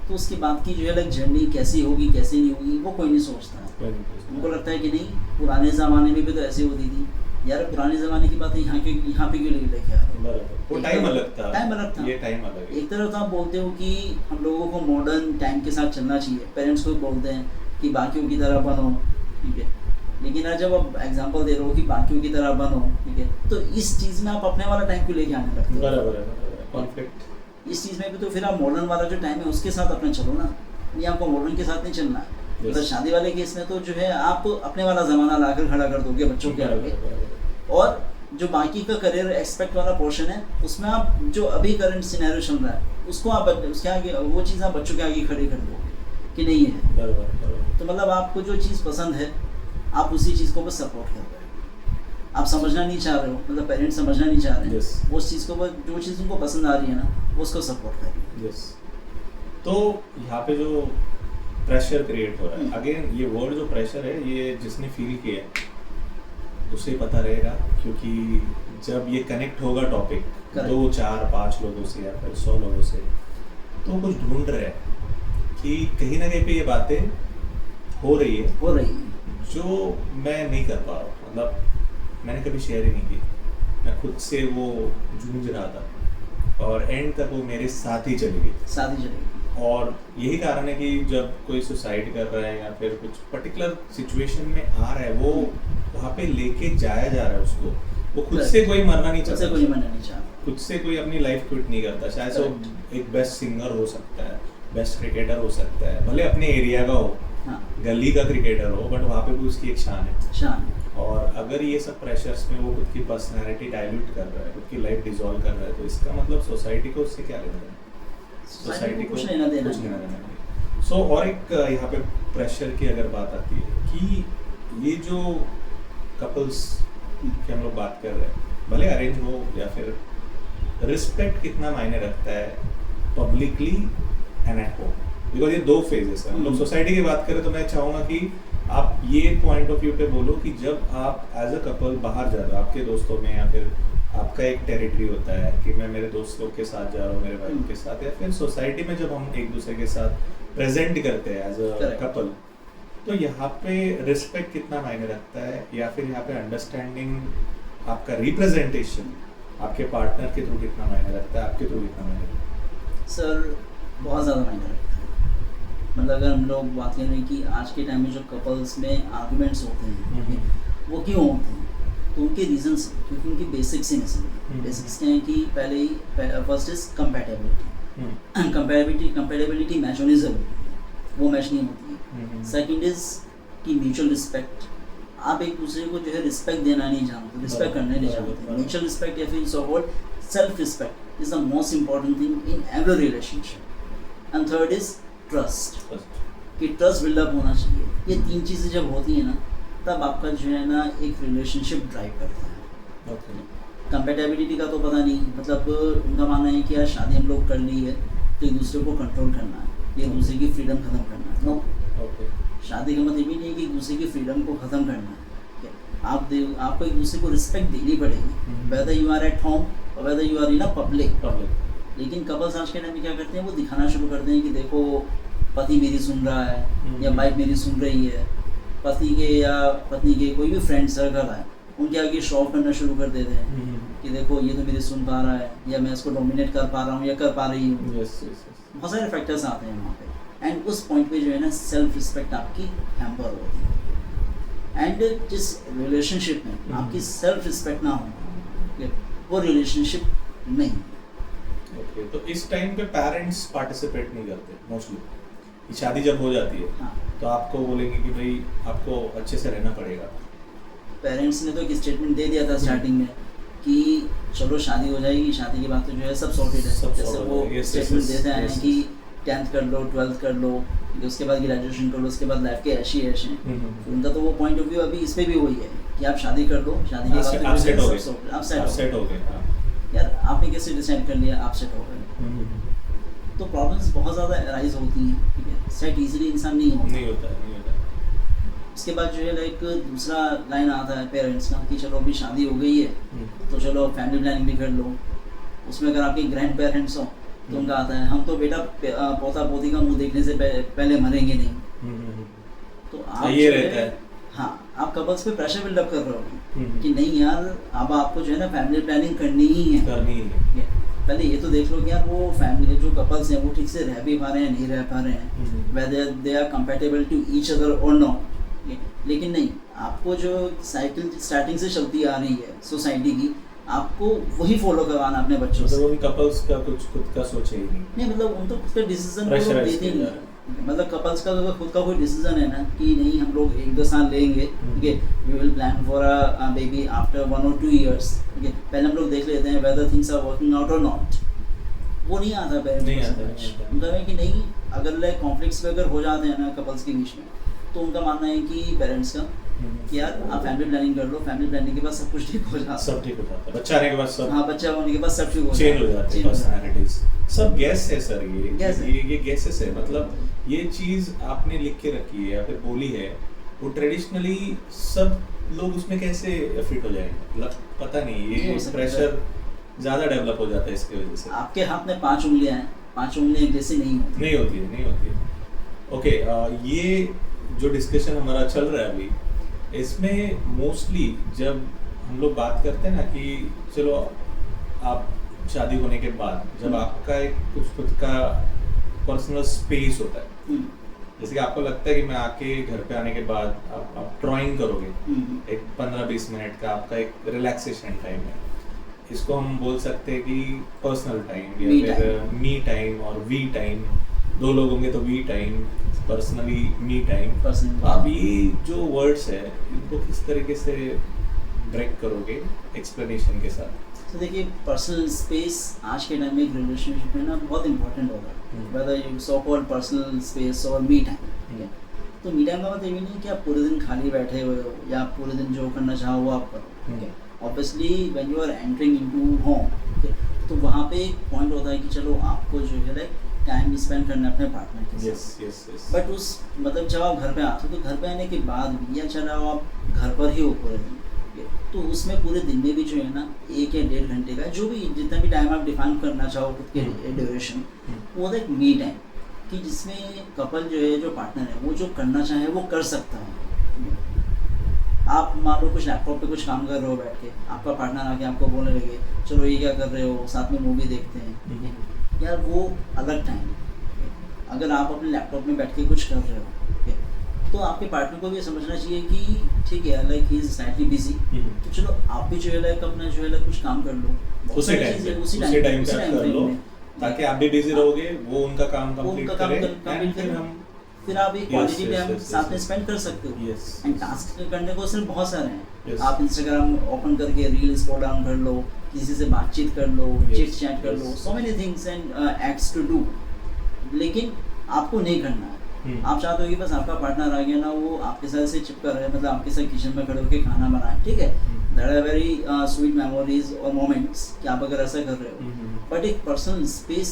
तो उसके बाद की जो है लाइक जर्नी कैसी होगी कैसी नहीं होगी वो कोई नहीं सोचता है। उनको लगता है कि नहीं पुराने ज़माने में भी तो ऐसी होती थी, यार पुराने ज़माने की बात यहाँ पे क्यों लेके आ रहे हो, वो टाइम अलग था, ये टाइम अलग है। एक तरफ तो आप बोलते हो कि हम लोगों को मॉडर्न टाइम के साथ चलना चाहिए, पेरेंट्स को बोलते हैं कि बाकियों की तरह बनो, ठीक है, लेकिन आज जब आप एग्जांपल दे रहे हो कि बाकियों की तरह बनो, ठीक है, तो इस चीज़ में आप अपने वाला टाइम क्यों लेके आने लगते हो? बराबर है, कॉन्फ्लिक्ट। इस चीज़ में भी तो फिर आप मॉडर्न वाला जो टाइम है उसके साथ अपना चलो ना, ये आपको मॉडर्न के साथ नहीं चलना है। मतलब शादी वाले केस में तो जो है आप अपने वाला ज़माना लाकर खड़ा कर दोगे बच्चों के आगे, और जो बाकी का करियर एक्सपेक्ट वाला पोर्शन है उसमें आप जो अभी करंट सिनेरियो चल रहा है उसको आप उसके आगे वो चीज़ आप बच्चों के आगे खड़ी कर दोगे कि नहीं है। तो मतलब आपको जो चीज़ पसंद है आप उसी चीज़ को बस सपोर्ट कर रहे हो, आप समझना नहीं चाह रहे हो, मतलब पेरेंट्स समझना नहीं चाह रहे हैं, वो उस चीज़ को बस जो चीज़ उनको पसंद आ रही है ना वो उसको सपोर्ट कर रही है। तो यहाँ पे जो प्रेशर क्रिएट हो रहा है, अगेन ये वर्ड जो प्रेशर है ये जिसने फील किया है उसे पता रहेगा, क्योंकि जब ये कनेक्ट होगा टॉपिक 2, 4, 5 लोगों से या फिर 100 लोगों से, तो कुछ ढूंढ रहे हैं कि कहीं ना कहीं पे ये बातें हो रही है जो मैं नहीं कर पा रहा हूँ, मतलब मैंने कभी शेयर ही नहीं की, मैं खुद से वो जूझ रहा था और एंड तक वो मेरे साथ ही चली गई। और यही कारण है कि जब कोई सुसाइड कर रहा है या फिर कुछ पर्टिकुलर सिचुएशन में आ रहा है, वो वहाँ पे लेके जाया जा रहा है उसको, वो खुद से कोई मरना नहीं चाहता, खुद से कोई अपनी लाइफ क्विट नहीं करता। शायद वो एक बेस्ट सिंगर हो सकता है, बेस्ट क्रिकेटर हो सकता है, भले अपने एरिया का हो, गली का क्रिकेटर हो, बट वहाँ पे भी उसकी एक शान है। और अगर ये सब प्रेशर्स में वो खुद की पर्सनैलिटी डाइल्यूट कर रहा है, खुद की लाइफ डिसॉल्व कर रहा है, तो इसका मतलब सोसाइटी को उससे क्या लेना है? सोसाइटी को कुछ लेना देना नहीं। सो और एक यहाँ पे प्रेशर की अगर बात आती है कि ये जो कपल्स की हम लोग बात कर रहे हैं, भले अरेंज हो या फिर, रिस्पेक्ट कितना मायने रखता है publicly and at home? Because ये 2 फेजेस है। हम लोग सोसाइटी की बात करें तो मैं चाहूँगा कि आप ये पॉइंट ऑफ व्यू पे बोलो कि जब आप एज अ कपल बाहर जा रहे हो आपके दोस्तों में, या फिर आपका एक टेरिटरी होता है कि मैं मेरे दोस्त लोग के साथ जा रहा हूँ, मेरे वाइफ के साथ, या फिर सोसाइटी में जब हम एक दूसरे के साथ प्रेजेंट करते हैं एज अ कपल, तो यहाँ पे रिस्पेक्ट कितना मायने रखता है, या फिर यहाँ पे अंडरस्टैंडिंग, आपका रिप्रेजेंटेशन आपके पार्टनर के थ्रू कितना मायने रखता है, आपके थ्रू कितना मायने रखता है? सर बहुत ज़्यादा मायने रखता है। मतलब अगर हम लोग बात करें कि आज के टाइम में जो कपल्स में आर्गुमेंट्स होते हैं वो क्यों होते हैं, तो उनके रीजंस, क्योंकि उनकी बेसिक्स ही नहीं। बेसिक्स क्या है कि पहले ही फर्स्ट इज कंपैटिबिलिटी मैच होनी ज़रूरी है, वो मैच नहीं होती है। सेकंड इज कि म्यूचुअल रिस्पेक्ट, आप एक दूसरे को जो है रिस्पेक्ट देना नहीं जानते, रिस्पेक्ट करना नहीं जानते। म्यूचुअल रिस्पेक्ट या फिर so called self respect is the most important thing in every relationship. And third is trust, कि ट्रस्ट बिल्डअप होना चाहिए। ये 3 चीज़ें जब होती हैं ना तब आपका जो है ना एक रिलेशनशिप ड्राइव करता है। कंपैटिबिलिटी का तो पता नहीं, मतलब उनका मानना है कि यार शादी हम लोग कर ली है तो एक दूसरे को कंट्रोल करना है, एक दूसरे की फ्रीडम ख़त्म करना है। नो, शादी का मतलब ये नहीं है कि एक दूसरे की फ्रीडम को ख़त्म करना है। आपको एक दूसरे को रिस्पेक्ट देनी पड़ेगी, whether you are at home और whether you are in a public. लेकिन कपल्स आज के टाइम में क्या करते हैं, वो दिखाना शुरू करते हैं कि देखो पति मेरी सुन रहा है या वाइफ मेरी सुन रही है, पति के या पत्नी के कोई भी फ्रेंड सर्कल है, उनके आगे शो ऑफ करना शुरू कर देते हैं कि देखो ये तो मेरी सुन पा रहा है, या मैं इसको डोमिनेट कर पा रहा हूँ या कर पा रही हूँ। बहुत सारे फैक्टर्स आते हैं वहाँ पे, एंड उस पॉइंट पे जो है ना सेल्फ रिस्पेक्ट आपकी हैम्पर होती है। एंड जिस रिलेशनशिप में आपकी सेल्फ रिस्पेक्ट ना हो, वो रिलेशनशिप नहीं। ओके, तो इस टाइम पे पेरेंट्स पार्टिसिपेट नहीं करते मोस्टली। शादी जब हो जाती है हाँ, तो आपको बोलेंगे कि भाई आपको अच्छे से रहना पड़ेगा। पेरेंट्स ने तो एक स्टेटमेंट दे दिया था स्टार्टिंग में कि चलो शादी हो जाएगी, शादी की बात तो जो है सब सॉर्टेड है। सब जैसे sorted वो है, yes, स्टेटमेंट yes, देते हैं yes, कि 10th कर लो, 12th कर लो, उसके बाद ग्रेजुएशन कर लो, उसके बाद लाइफ के ऐश हैं। तो उनका तो वो पॉइंट ऑफ व्यू अभी इस पे भी वही है कि आप शादी कर लो, शादी के बाद आप सेट हो गए, आप सेट हो गए। हाँ। यार आपने कैसे डिसाइड कर लिया आप सेट हो गए? तो प्रॉब्लम्स बहुत ज़्यादा अराइज होती हैं, ठीक है। सेट इजीली इंसान नहीं होता। उसके बाद जो है लाइक दूसरा लाइन आता है पेरेंट्स का कि चलो अभी शादी हो गई है तो चलो फैमिली प्लानिंग भी कर लो। उसमें अगर आपके ग्रैंड पेरेंट्स हो तो उनका आता है हम तो बेटा पोता पोती का मुंह देखने से पहले मरेंगे नहीं। तो आप ये रहता है। हाँ, आप कपल्स पे प्रेशर बिल्डअप कर रहे हो कि नहीं यार अब आपको जो है ना फैमिली प्लानिंग करनी ही है। पहले ये तो देख लो कि यार वो फैमिली जो कपल्स हैं वो ठीक से रह भी पा रहे हैं नहीं रह पा रहे हैं, whether they are compatible to each other और नॉट। लेकिन नहीं, आपको जो साइकिल स्टार्टिंग से चलती आ रही है सोसाइटी की, आपको वही फॉलो करवाना अपने बच्चों से। उन कपल्स का कुछ खुद का सोचे ही नहीं, मतलब उन तो खुद का डिसीजन देते ही नहीं। मतलब कपल्स का अगर खुद का कोई डिसीजन है ना कि नहीं हम लोग 1-2 साल लेंगे, ठीक है, we will plan for a baby after 1 or 2 years, ठीक है, पहले हम लोग देख लेते हैं whether things are working out और नॉट। वो नहीं आता पेरेंट्स को। उनका है कि नहीं, अगर लाइक कॉन्फ्लिक्ट्स अगर हो जाते हैं ना कपल्स के बीच में, तो उनका मानना है कि पेरेंट्स का कि यार आप फैमिली प्लानिंग कर लो, फैमिली प्लानिंग के बाद सब कुछ ठीक हो जाता है, सब ठीक हो जाता है, बच्चा आने के बाद सब, हाँ बच्चा होने के बाद सब ठीक हो चेंज हो जाते हैं पर्सनालिटीज। सब गैस है सर, ये गैसेस है। मतलब ये चीज आपने लिख के रखी है या फिर बोली है, वो ट्रेडिशनली सब लोग उसमें कैसे फिट हो जाएंगे, मतलब पता नहीं, ये प्रेशर ज्यादा डेवलप हो जाता है इसकी वजह से। आपके हाथ में 5 उंगलियां हैं, 5 उंगलियां जैसे नहीं होती है। ओके, ये जो डिस्कशन हमारा चल रहा है अभी, इसमें मोस्टली जब हम लोग बात करते हैं ना कि चलो आप शादी होने के बाद जब आपका एक कुछ खुद का पर्सनल स्पेस होता है, जैसे कि आपको लगता है कि मैं आके घर पे आने के बाद आप ड्राइंग करोगे, एक 15-20 मिनट का आपका एक रिलैक्सेशन टाइम है। इसको हम बोल सकते हैं कि पर्सनल टाइम या फिर मी टाइम और वी टाइम, 2 लोग होंगे तो we time, personally me time. आप ये जो वर्ड्स है इनको किस तरीके से ब्रेक करोगे एक्सप्लेनेशन के साथ? तो देखिए, पर्सनल स्पेस आज के टाइम में एक रिलेशनशिप में ना बहुत इंपॉर्टेंट होगा, whether you so called personal space और मी टाइम, ठीक है। तो मी टाइम का मतलब ये नहीं कि आप पूरे दिन खाली बैठे हुए हो या आप पूरे दिन जो करना चाहो वो आप करो, ठीक है। Obviously when you are entering into home, ठीक है, तो वहाँ पे एक पॉइंट होता है कि चलो आपको जो है लाइक टाइम स्पेंड करना अपने पार्टनर के साथ। बट उस मतलब जब आप घर पे आते हो तो घर पे आने के बाद भी या चलो आप घर पर ही हो पूरे दिन, तो उसमें पूरे दिन में भी जो है ना 1 या 1.5 घंटे का जो भी जितना भी टाइम आप डिफाइन करना चाहो खुद के ड्यूरेशन, वो एक मी टाइम कि जिसमें कपल जो है, जो पार्टनर है, वो जो करना चाहे वो कर सकता है। आप मान लो कुछ लैपटॉप पे कुछ काम कर रहे हो बैठ के, आपका पार्टनर आके आपको बोलने लगे चलो ये क्या कर रहे हो, साथ में मूवी देखते हैं, यार वो अलग टाइम है। अगर आप अपने लैपटॉप में बैठ के कुछ कर रहे हो, तो आपके पार्टनर को भी समझना चाहिए कि ठीक है like he is slightly busy, तो चलो आप भी जो है लाइक अपना जो है लाइक कुछ काम कर लो उसी टाइम कर लो, ताकि आप भी बिजी रहोगे, वो उनका काम कंप्लीट करें, फिर आप एक क्वालिटी टाइम साथ में स्पेंड कर सकते हो। एंड टास्क करने को सिर्फ बहुत सारे हैं, आप इंस्टाग्राम ओपन करके रील स्क्रॉल डाउन कर लो, किसी से बातचीत कर लो, चिट चैट कर लो, so many things and acts to do, लेकिन आपको नहीं करना है। आप चाहते हो कि बस आपका पार्टनर आ गया ना, वो आपके साथ से चिपका रहे, मतलब आपके साथ किचन में खड़े होकर खाना बनाए, ठीक है, that are very sweet memories और मोमेंट्स कि आप अगर ऐसा कर रहे हो। बट एक पर्सनल स्पेस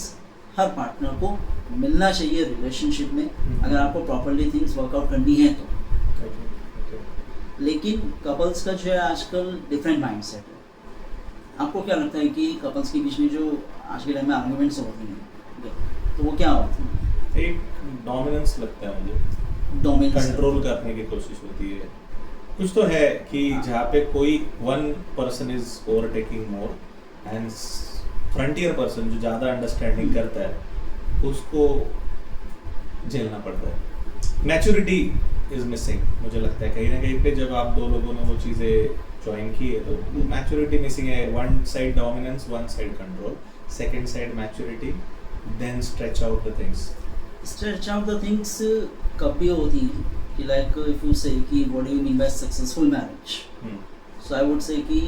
हर पार्टनर को मिलना चाहिए रिलेशनशिप में, अगर आपको प्रॉपर्ली थिंग्स वर्कआउट करनी है तो। लेकिन कपल्स का जो है आजकल डिफरेंट माइंडसेट है। आपको क्या लगता है कि कपल्स के बीच में जो आज के टाइम में आर्गुमेंट्स होती हैं, तो वो क्या होती हैं? एक डोमिनेंस लगता है मुझे डोमेन्स कंट्रोल करने की कोशिश होती है। कुछ तो है कि जहाँ पे कोई one person is overtaking more and frontier person जो ज़्यादा अंडरस्टैंडिंग करता है उसको झेलना पड़ता है। मैच्योरिटी इज मिसिंग मुझे लगता है कहीं ना कहीं पे, जब आप दो लोगों ने वो चीज़ें ज्वाइन की है तो मैच्योरिटी मिसिंग है। One side dominance, one side control, second side maturity, then stretch out the things. Stretch out the things कब भी होती हैं कि लाइक इफ यू से कि what do you mean by successful marriage, so I would say कि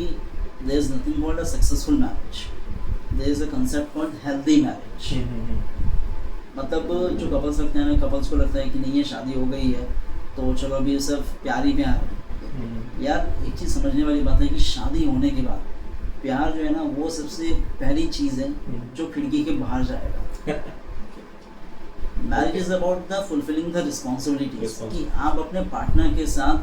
there is nothing called a successful marriage, there is a concept called healthy marriage. मतलब जो couples रखते हैं ना, कपल्स को लगता है कि नहीं ये शादी हो गई है तो चलो अभी सब प्यार ही प्यार है। यार एक चीज़ समझने वाली बात है कि शादी होने के बाद प्यार जो है ना वो सबसे पहली चीज़ है जो खिड़की के बाहर जाएगा। Marriage is about the fulfilling the responsibilities, कि आप अपने पार्टनर के साथ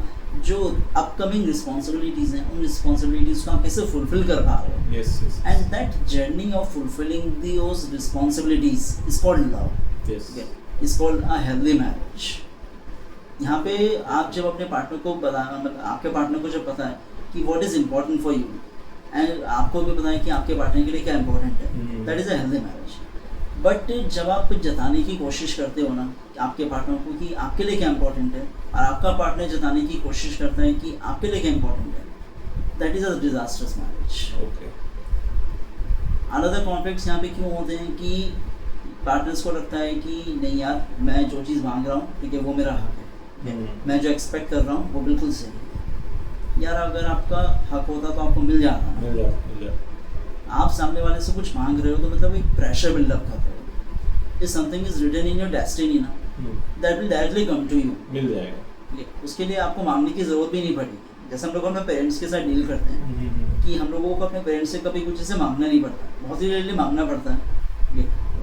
जो अपकमिंग रिस्पॉन्सिबिलिटीज हैं उन रिस्पॉन्सिबिलिटीज को आप कैसे फुलफिल कर पा रहे हो। yes, yes. And that journey of fulfilling those responsibilities is called love, is called a healthy marriage. यहाँ पे आप जब अपने पार्टनर को मतलब आपके पार्टनर को जब पता है कि what is important for you and आपको भी पता है कि आपके पार्टनर के लिए क्या इंपॉर्टेंट है, that is a healthy marriage. But जब आप जताने की कोशिश करते हो ना आपके पार्टनर को कि आपके लिए क्या इंपॉर्टेंट है और आपका पार्टनर जताने की कोशिश करता है कि आपके लिए क्या इंपॉर्टेंट है, that is a disasters marriage. Okay. Another conflicts यहाँ पे क्यों होते हैं कि पार्टनर्स को लगता है कि नहीं यार मैं जो चीज़ मांग रहा हूँ ठीक है वो मेरा हक है, मैं जो एक्सपेक्ट कर रहा हूँ वो बिल्कुल सही है। यार अगर आपका हक होता तो आपको मिल जाता। आप सामने वाले से कुछ मांग रहे हो तो मतलब एक प्रेशर बिल्डअप कर रहे हो। If something is written in your destiny ना, that will directly come to you, मिल जाएगा। उसके लिए आपको मांगने की जरूरत भी नहीं पड़ेगी। जैसे हम लोग अपने पेरेंट्स के साथ डील करते हैं कि हम लोगों को अपने पेरेंट्स से कभी कुछ ऐसे मांगना नहीं पड़ता, बहुत ही रेयरली मांगना पड़ता है।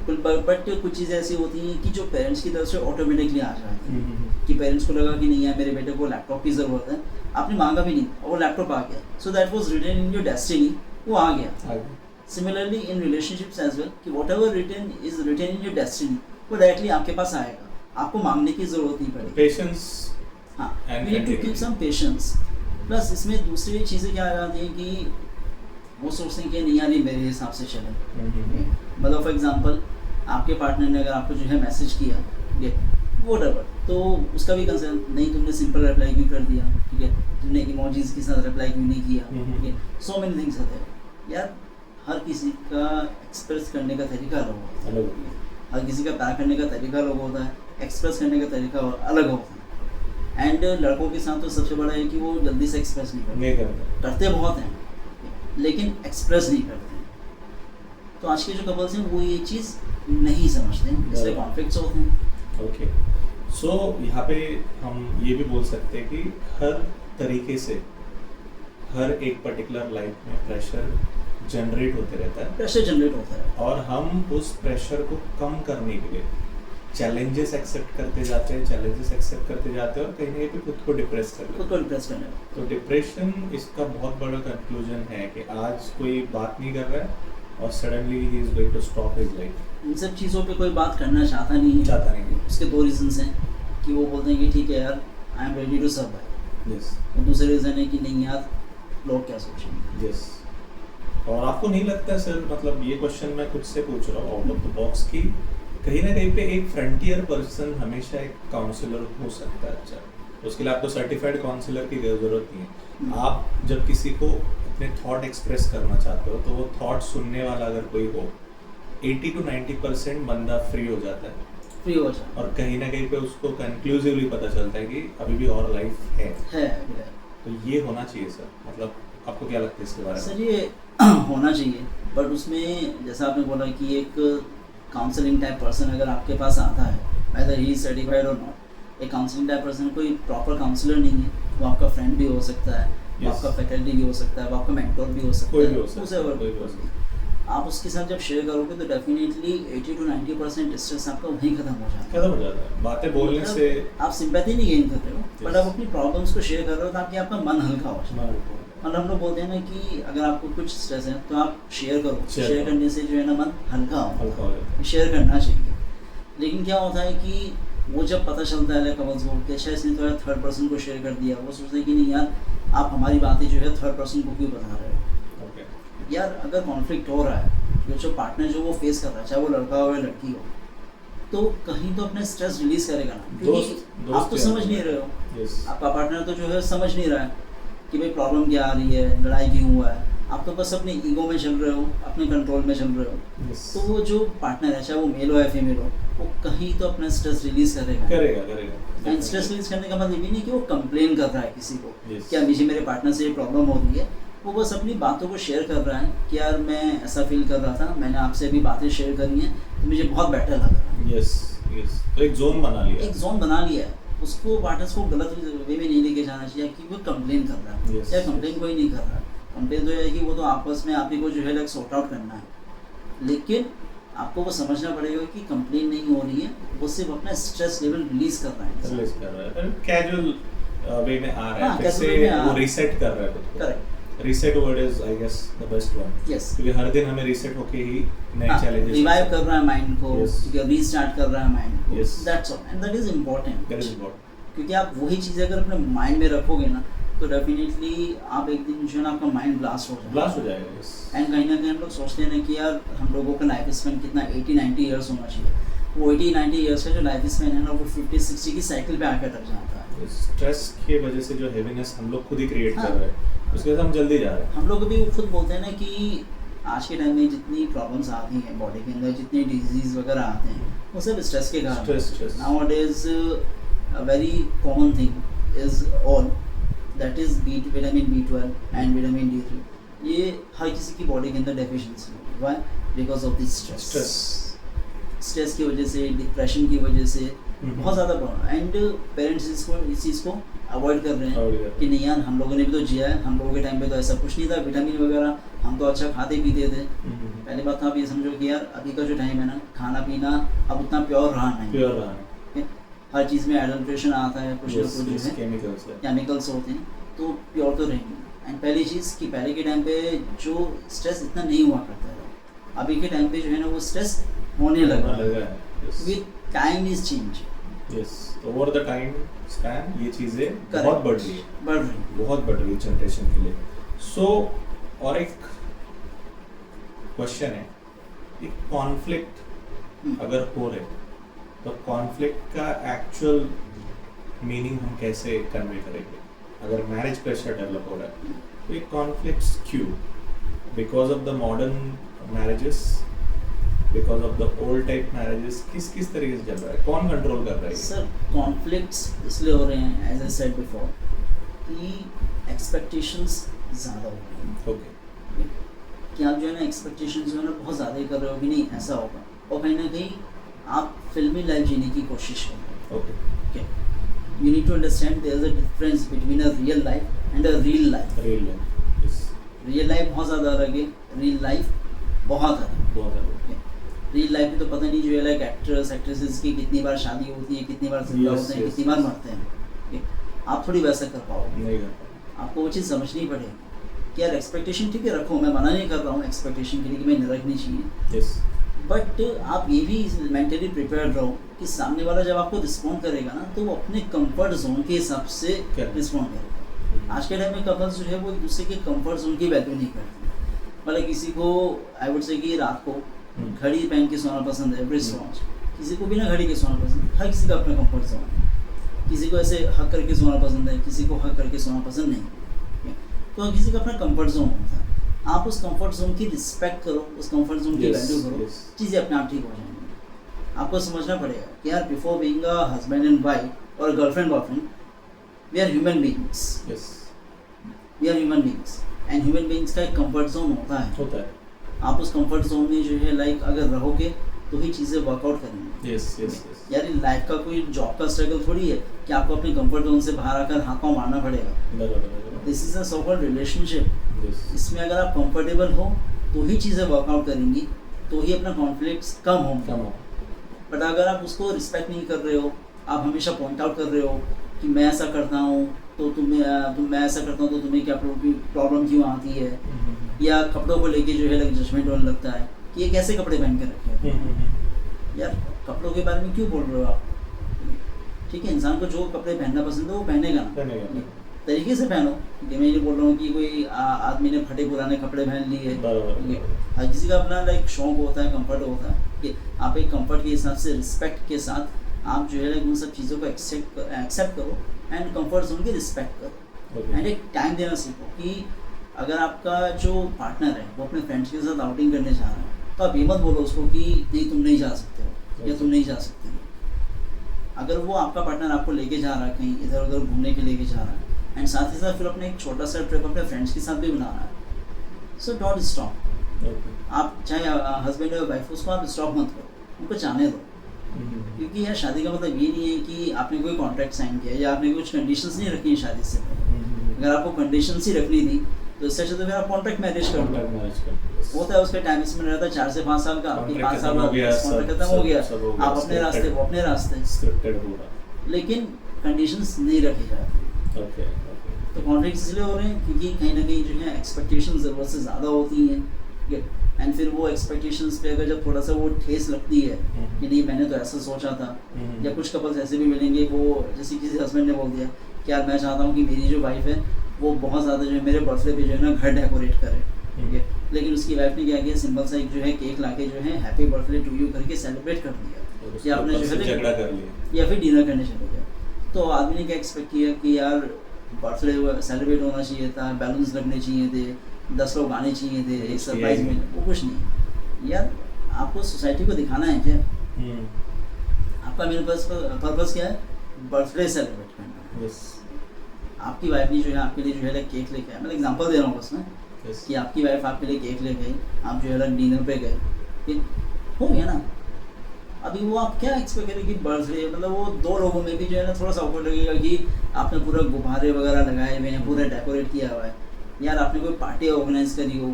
बट कुछ चीज़ें ऐसी होती हैं कि जो पेरेंट्स की तरफ से ऑटोमेटिकली आ जाती हैं कि पेरेंट्स को लगा कि नहीं यार मेरे बेटे को लैपटॉप की ज़रूरत है, आपने मांगा भी नहीं और वो लैपटॉप आ गया, so that was written in your destiny, वो आ गया। Similarly in relationships as well कि whatever written is written in your destiny वो डायरेक्टली आपके पास आएगा, आपको मांगने की ज़रूरत नहीं पड़ेगी। पेशेंस, हाँ, we need to keep some patience. Plus इसमें दूसरी चीज़ें क्या आ जाती हैं कि वो सोचते हैं कि नहीं यार ये मेरे हिसाब से चले। मतलब फॉर एग्जांपल आपके पार्टनर ने अगर आपको जो है मैसेज किया ठीक है व्हाटएवर, तो उसका भी कंसर्न नहीं तुमने सिंपल रिप्लाई क्यों कर दिया, ठीक है तुमने इमोजीज के साथ रिप्लाई क्यों नहीं किया, ठीक है सो मेनी थिंग्स आते हैं। यार हर किसी का एक्सप्रेस करने का तरीका अलग होता है, हर किसी का प्यार करने का तरीका अलग होता है, एक्सप्रेस करने का तरीका अलग होता है। एंड लड़कों के साथ तो सबसे बड़ा है कि वो जल्दी से एक्सप्रेस नहीं करते बहुत हैं लेकिन एक्सप्रेस नहीं करते। तो आज के जो कपल्स हैं वो ये चीज़ नहीं समझते हैं, इसलिए कॉन्फ्लिक्ट्स होते हैं। ओके, सो यहाँ पे हम ये भी बोल सकते हैं कि हर तरीके से हर एक पर्टिकुलर लाइफ में प्रेशर जनरेट होते रहता है, प्रेशर जनरेट होता है और हम उस प्रेशर को कम करने के लिए चैलेंजेस एक्सेप्ट करते जाते हैं और कहीं ना कहीं पे खुद को डिप्रेस करने। तो डिप्रेशन इसका बहुत बड़ा कंक्लूजन है कि आज कोई बात नहीं कर रहा है और suddenly he is going to stop his life. इन सब चीज़ों पे कोई बात करना चाहता नहीं है। उसके दो रीजंस हैं कि वो बोलते हैं कि ठीक है यार I am ready to survive, yes, और दूसरे रीज़न है कि नहीं यार लोग क्या सोचेंगे। यस। और आपको नहीं लगता सर, मतलब ये क्वेश्चन मैं खुद से पूछ रहा हूँ आउट ऑफ द बॉक्स, की कहीं ना कहीं पे एक फ्रंटियर पर्सन हमेशा एक काउंसलर हो सकता है? अच्छा, उसके लिए आपको सर्टिफाइड काउंसलर की जरूरत नहीं है। आप जब किसी को अपने थॉट एक्सप्रेस करना चाहते हो तो वो थॉट सुनने वाला अगर कोई हो 80 to 90% बंदा फ्री हो जाता है, और कहीं ना कहीं पे उसको कंक्लूसिवली पता चलता है कि अभी भी और लाइफ है। तो ये होना चाहिए सर, मतलब आपको क्या लगता है इसके बारे में? सर ये होना चाहिए, बट उसमें जैसा आपने बोला कि एक काउंसलिंग टाइप पर्सन अगर आपके पास आता है, वेदर ही इज सर्टिफाइड और नॉट, एक काउंसलिंग टाइप पर्सन कोई प्रॉपर काउंसलर नहीं है, वो आपका फ्रेंड भी हो सकता है, वो आपका फैकल्टी भी हो सकता है, वो आपका मेंटोर भी हो सकता है, आप उसके साथ जब शेयर करोगे तो डेफिनेटली 80 to 90% स्ट्रेस आपका वहीं खत्म हो जाता है। बातें बोलने से आप सिंपैथी नहीं गेन कर रहे हो, बट आप अपनी प्रॉब्लम्स को शेयर कर रहे हो ताकि आपका मन हल्का हो जाए। और हम लोग बोलते हैं ना कि अगर आपको कुछ स्ट्रेस है तो आप शेयर करो, शेयर करने से जो है ना मन हल्का हो, शेयर करना चाहिए। लेकिन क्या होता है कि वो जब पता चलता है कपल्स को कि अच्छा इसने थोड़ा थर्ड पर्सन को शेयर कर दिया, वो सोचते हैं कि नहीं यार आप हमारी बातें जो है थर्ड पर्सन को क्यों बता रहे हो। यार अगर कॉन्फ्लिक्ट हो रहा है, जो पार्टनर जो वो फेस कर रहा है, चाहे वो लड़का हो या लड़की हो, तो कहीं तो अपने स्ट्रेस रिलीज करेगा ना, क्योंकि आप तो समझ नहीं रहे हो। आपका पार्टनर तो जो है समझ नहीं रहा है कि भाई प्रॉब्लम क्या आ रही है, लड़ाई क्यों हुआ है। आप तो बस अपने ईगो में चल रहे हो, अपने कंट्रोल में चल रहे हो। तो वो जो पार्टनर है, चाहे वो मेल हो या फीमेल हो, वो कहीं तो अपना स्ट्रेस रिलीज करेगा। एंड स्ट्रेस रिलीज करने का मतलब ये नहीं कि वो कंप्लेन कर रहा है किसी को कि मुझे मेरे पार्टनर से ये प्रॉब्लम हो रही है। वो बस अपनी बातों को शेयर कर रहा है कि यार मैं ऐसा फील कर रहा था, मैंने आपसे अभी बातें शेयर करी हैं तो मुझे बहुत बेटर लग रहा है। तो एक जोन बना लिया है। उसको पार्टनर्स को गलत वे में नहीं लेके जाना चाहिए कि वो कंप्लेन कर रहा है। या कंप्लेन कोई नहीं कर रहा है, कंप्लेन तो है कि वो तो आपस में आप ही को जो है सॉर्ट आउट करना है। लेकिन आपको वो समझना पड़ेगा कि कंप्लेन नहीं हो रही है, वो सिर्फ अपना स्ट्रेस लेवल रिलीज कर रहा है। कैजुअल वे में आ रहा है, फिर से वो रीसेट कर रहा है खुद को। Correct. Reset word is I guess the best one. Yes, क्योंकि हर दिन हमें रीसेट होके ही नए चैलेंजेस रिवाइव कर रहा है माइंड को, रीस्टार्ट कर रहा है माइंड को। Yes. That's all and that is important. क्योंकि आप वही चीज़ें अगर अपने माइंड में रखोगे ना, तो डेफिनेटली आप एक दिन जो है ना आपका माइंड ब्लास्ट हो जाएगा। एंड कहीं ना कहीं हम लोग सोचते हैं ना कि यार हम लोगों का लाइफ स्पेन कितना 80-90 ईयर्स होना चाहिए। वो 80-90 ईयर्स का जो लाइफ स्पेन है ना, वो 50-60 की साइकिल पे आकर अटक जाता है। स्ट्रेस की वजह से जो हैवीनेस हम लोग खुद ही क्रिएट कर रहे हैं, उसके साथ हम जल्दी जा रहे हैं। हम लोग भी खुद बोलते हैं ना कि आज के टाइम में जितनी प्रॉब्लम्स आती हैं बॉडी के अंदर, जितनी डिजीज वगैरह आते हैं, वो सब स्ट्रेस के कारण। Nowadays a very common thing is all that is vitamin B12 and vitamin D3। ये हर किसी की बॉडी के अंदर डेफिशिएंसी है। Why? Because of this stress की वजह से, डिप्रेशन की वजह से बहुत ज़्यादा प्रॉब्लम। एंड पेरेंट्स इस चीज़ को अवॉइड कर रहे हैं कि नहीं यार हम लोगों ने भी तो जिया है, हम लोगों के टाइम पे तो ऐसा कुछ नहीं था, विटामिन वगैरह हम तो अच्छा खाते पीते थे। पहली बात तो आप ये समझो कि यार अभी का जो टाइम है ना, खाना पीना अब उतना प्योर रहा नहीं। हर चीज़ में एडल्ट्रेशन आता है, कुछ ना कुछ जो है केमिकल्स होते हैं, तो प्योर तो रहेंगे। एंड पहली चीज़ कि पहले के टाइम पे जो स्ट्रेस इतना नहीं हुआ करता था, अभी के टाइम पे जो है ना वो स्ट्रेस होने लगा है। With time is change. Over the time span ये चीज़ें बहुत बढ़ रही है जनरेशन के लिए। सो और एक क्वेश्चन है, एक कॉन्फ्लिक्ट अगर हो रहे तो कॉन्फ्लिक्ट का एक्चुअल मीनिंग हम कैसे कन्वे करेंगे? अगर मैरिज प्रेशर डेवलप हो रहा है तो ये कॉन्फ्लिक्ट्स क्यों? Because of the modern marriages, because of the old type marriages, किस तरीके से चल रहा है? कौन कंट्रोल कर रहा है? सर कॉन्फ्लिक्ट्स इसलिए हो रहे हैं, एज आई सेड बिफोर, कि एक्सपेक्टेशंस ज़्यादा हो रही हैं। ओके, कि आप जो है ना एक्सपेक्टेशंस जो है ना बहुत ज़्यादा ही कर रहे हो कि नहीं ऐसा होगा, और कहीं ना कहीं आप फिल्मी लाइफ जीने की कोशिश कर रहे हो। Okay, you need to understand there is a difference between a real life and a real life. Real life बहुत ज़्यादा अलग है, real life बहुत अलग है। रियल लाइफ में तो पता नहीं जो है लाइक एक्टर्स एक्ट्रेसेस की कितनी बार शादी होती है, कितनी बार जिंदा होते हैं, कितनी बार मरते हैं। आप थोड़ी वैसा कर पाओगे, आपको वो चीज़ समझनी पड़ेगी कि यार एक्सपेक्टेशन ठीक है रखो, मैं मना नहीं कर रहा हूँ एक्सपेक्टेशन के लिए कि मैं नहीं रखनी चाहिए, बट आप ये भी मेंटली प्रिपेयर्ड रहो कि सामने वाला जब आपको रिस्पॉन्ड करेगा ना, तो वो अपने कंफर्ट जोन के हिसाब से रिस्पॉन्ड करेगा। आज के टाइम में कपल्स जो है वो एक दूसरे के कंफर्ट जोन की वैल्यू नहीं करते। मतलब किसी को आई वुड से कि रात को घड़ी पहन के सोना पसंद है, ब्रिस्ट वॉच, किसी को बिना घड़ी के सोना पसंद है। हर किसी का अपना कंफर्ट जोन है। किसी को ऐसे हक करके सोना पसंद है, किसी को हक करके सोना पसंद नहीं। तो किसी का अपना कंफर्ट जोन होता है। आप उस कंफर्ट जोन की रिस्पेक्ट करो, उस कंफर्ट जोन की वैल्यू करो, चीज़ें अपने आप ठीक हो जाएंगी। आपको समझना पड़ेगा कि यार before being a husband and wife और girlfriend boyfriend, we are human beings. We are human beings and human beings का एक कंफर्ट जोन होता है। आप उस कंफर्ट जोन में जो है लाइक अगर रहोगे तो ही चीज़ें वर्कआउट करेंगे। यार लाइफ का कोई जॉब का स्ट्रगल थोड़ी है कि आपको अपने कंफर्ट जोन से बाहर आकर हाथ पाँव मारना पड़ेगा। This is a so called relationship. इसमें अगर आप कंफर्टेबल हो तो ही चीज़ें वर्कआउट करेंगी, तो ही अपना कॉन्फ्लिक्ट्स कम होंगे। बट अगर आप उसको रिस्पेक्ट नहीं कर रहे हो, आप हमेशा पॉइंट आउट कर रहे हो कि मैं ऐसा करता हूँ तो मैं ऐसा करता हूँ तो तुम्हें क्या प्रॉब्लम क्यों आती है, या कपड़ों को लेके जो है जजमेंट होने लगता है कि ये कैसे कपड़े पहन के रखे हैं। यार कपड़ों के बारे में क्यों बोल रहे हो आप? ठीक है, इंसान को जो कपड़े पहनना पसंद है वो पहनेगा ना, पहनेगा। तरीके से पहनो। कि मैं ये बोल रहा हूँ कि कोई आदमी ने फटे पुराने कपड़े पहन लिए, हर किसी का अपना लाइक शौक होता है, कंफर्ट होता है कि आप एक कंफर्ट के हिसाब से, रिस्पेक्ट के साथ आप जो है लाइक उन सब चीज़ों को एक्सेप्ट करो एंड कंफर्ट जोन की रिस्पेक्ट करो एंड एक टाइम देना सीखो। कि अगर आपका जो पार्टनर है वो अपने फ्रेंड्स के साथ आउटिंग करने जा रहा है तो आप ये मत बोलो उसको कि नहीं तुम नहीं जा सकते हो या तुम नहीं जा सकती हो। अगर वो आपका पार्टनर आपको लेके जा रहा है कहीं इधर उधर घूमने के लेके जा रहा है एंड साथ ही साथ फिर अपने एक छोटा सा ट्रिप अपने फ्रेंड्स के साथ भी बना रहा है, सो डोंट स्टॉप। आप चाहे हस्बैंड या वाइफ उसको आप स्टॉप मत करो, उनको जाने दो। क्योंकि यार शादी का मतलब ये नहीं है कि आपने कोई कॉन्ट्रैक्ट साइन किया या आपने कुछ कंडीशंस नहीं रखी है शादी से पहले। अगर आपको कंडीशंस ही रखनी थी तो इससे अच्छा तो फिर आप कॉन्ट्रैक्ट मैरिज कर लो। होता है उसका टाइम इसमें रहता है 4 से 5 साल का, आपके 5 साल बाद कॉन्ट्रैक्ट खत्म हो गया, आप अपने रास्ते वो अपने रास्ते, स्क्रिप्टेड पूरा, लेकिन कंडीशंस नहीं रखी जाती। ओके। तो कॉन्फ्लिक्ट इसलिए हो रहे हैं क्योंकि कहीं ना कहीं जो है एक्सपेक्टेशंस ज़रूरत से ज़्यादा होती हैं, एंड फिर वो एक्सपेक्टेशंस पे अगर जब थोड़ा सा वो ठेस लगती है कि नहीं मैंने तो ऐसा सोचा था, या कुछ कपल्स ऐसे भी मिलेंगे वो जैसे किसी हस्बैंड ने बोल दिया कि यार मैं चाहता हूँ कि मेरी जो वाइफ है वो बहुत ज़्यादा जो है मेरे बर्थडे पे जो है ना घर डेकोरेट करे, ठीक है, लेकिन उसकी वाइफ ने क्या किया, सिंपल सा एक जो है केक लाके जो है हैप्पी बर्थडे टू यू करके सेलिब्रेट कर दिया, या आपने जो है झगड़ा कर लिया या फिर डिनर करने चले गए। तो आदमी ने क्या एक्सपेक्ट किया कि यार बर्थडे सेलिब्रेट होना चाहिए था, बैलून्स लगने चाहिए थे, 10 लोग आने चाहिए थे, एक सरप्राइज मिले, वो कुछ नहीं। यार आपको सोसाइटी को दिखाना है क्या? आपका मेरे पास पर्पस क्या है? बर्थडे सेलिब्रेट करना है। आपकी वाइफ ने जो है आपके लिए जो है केक लेके आया, मैं एग्जांपल दे रहा हूँ उसमें कि आपकी वाइफ आपके लिए केक ले गई, आप जो है डिनर पे गए, हो गया ना। अभी वो आप क्या एक्सपेक्ट करें कि बर्थडे मतलब वो 2 लोगों में भी जो है ना थोड़ा सा awkward लगेगा कि आपने पूरा गुब्बारे वगैरह लगाए हुए हैं, पूरा डेकोरेट किया हुआ है। यार आपने कोई पार्टी ऑर्गेनाइज करी हो,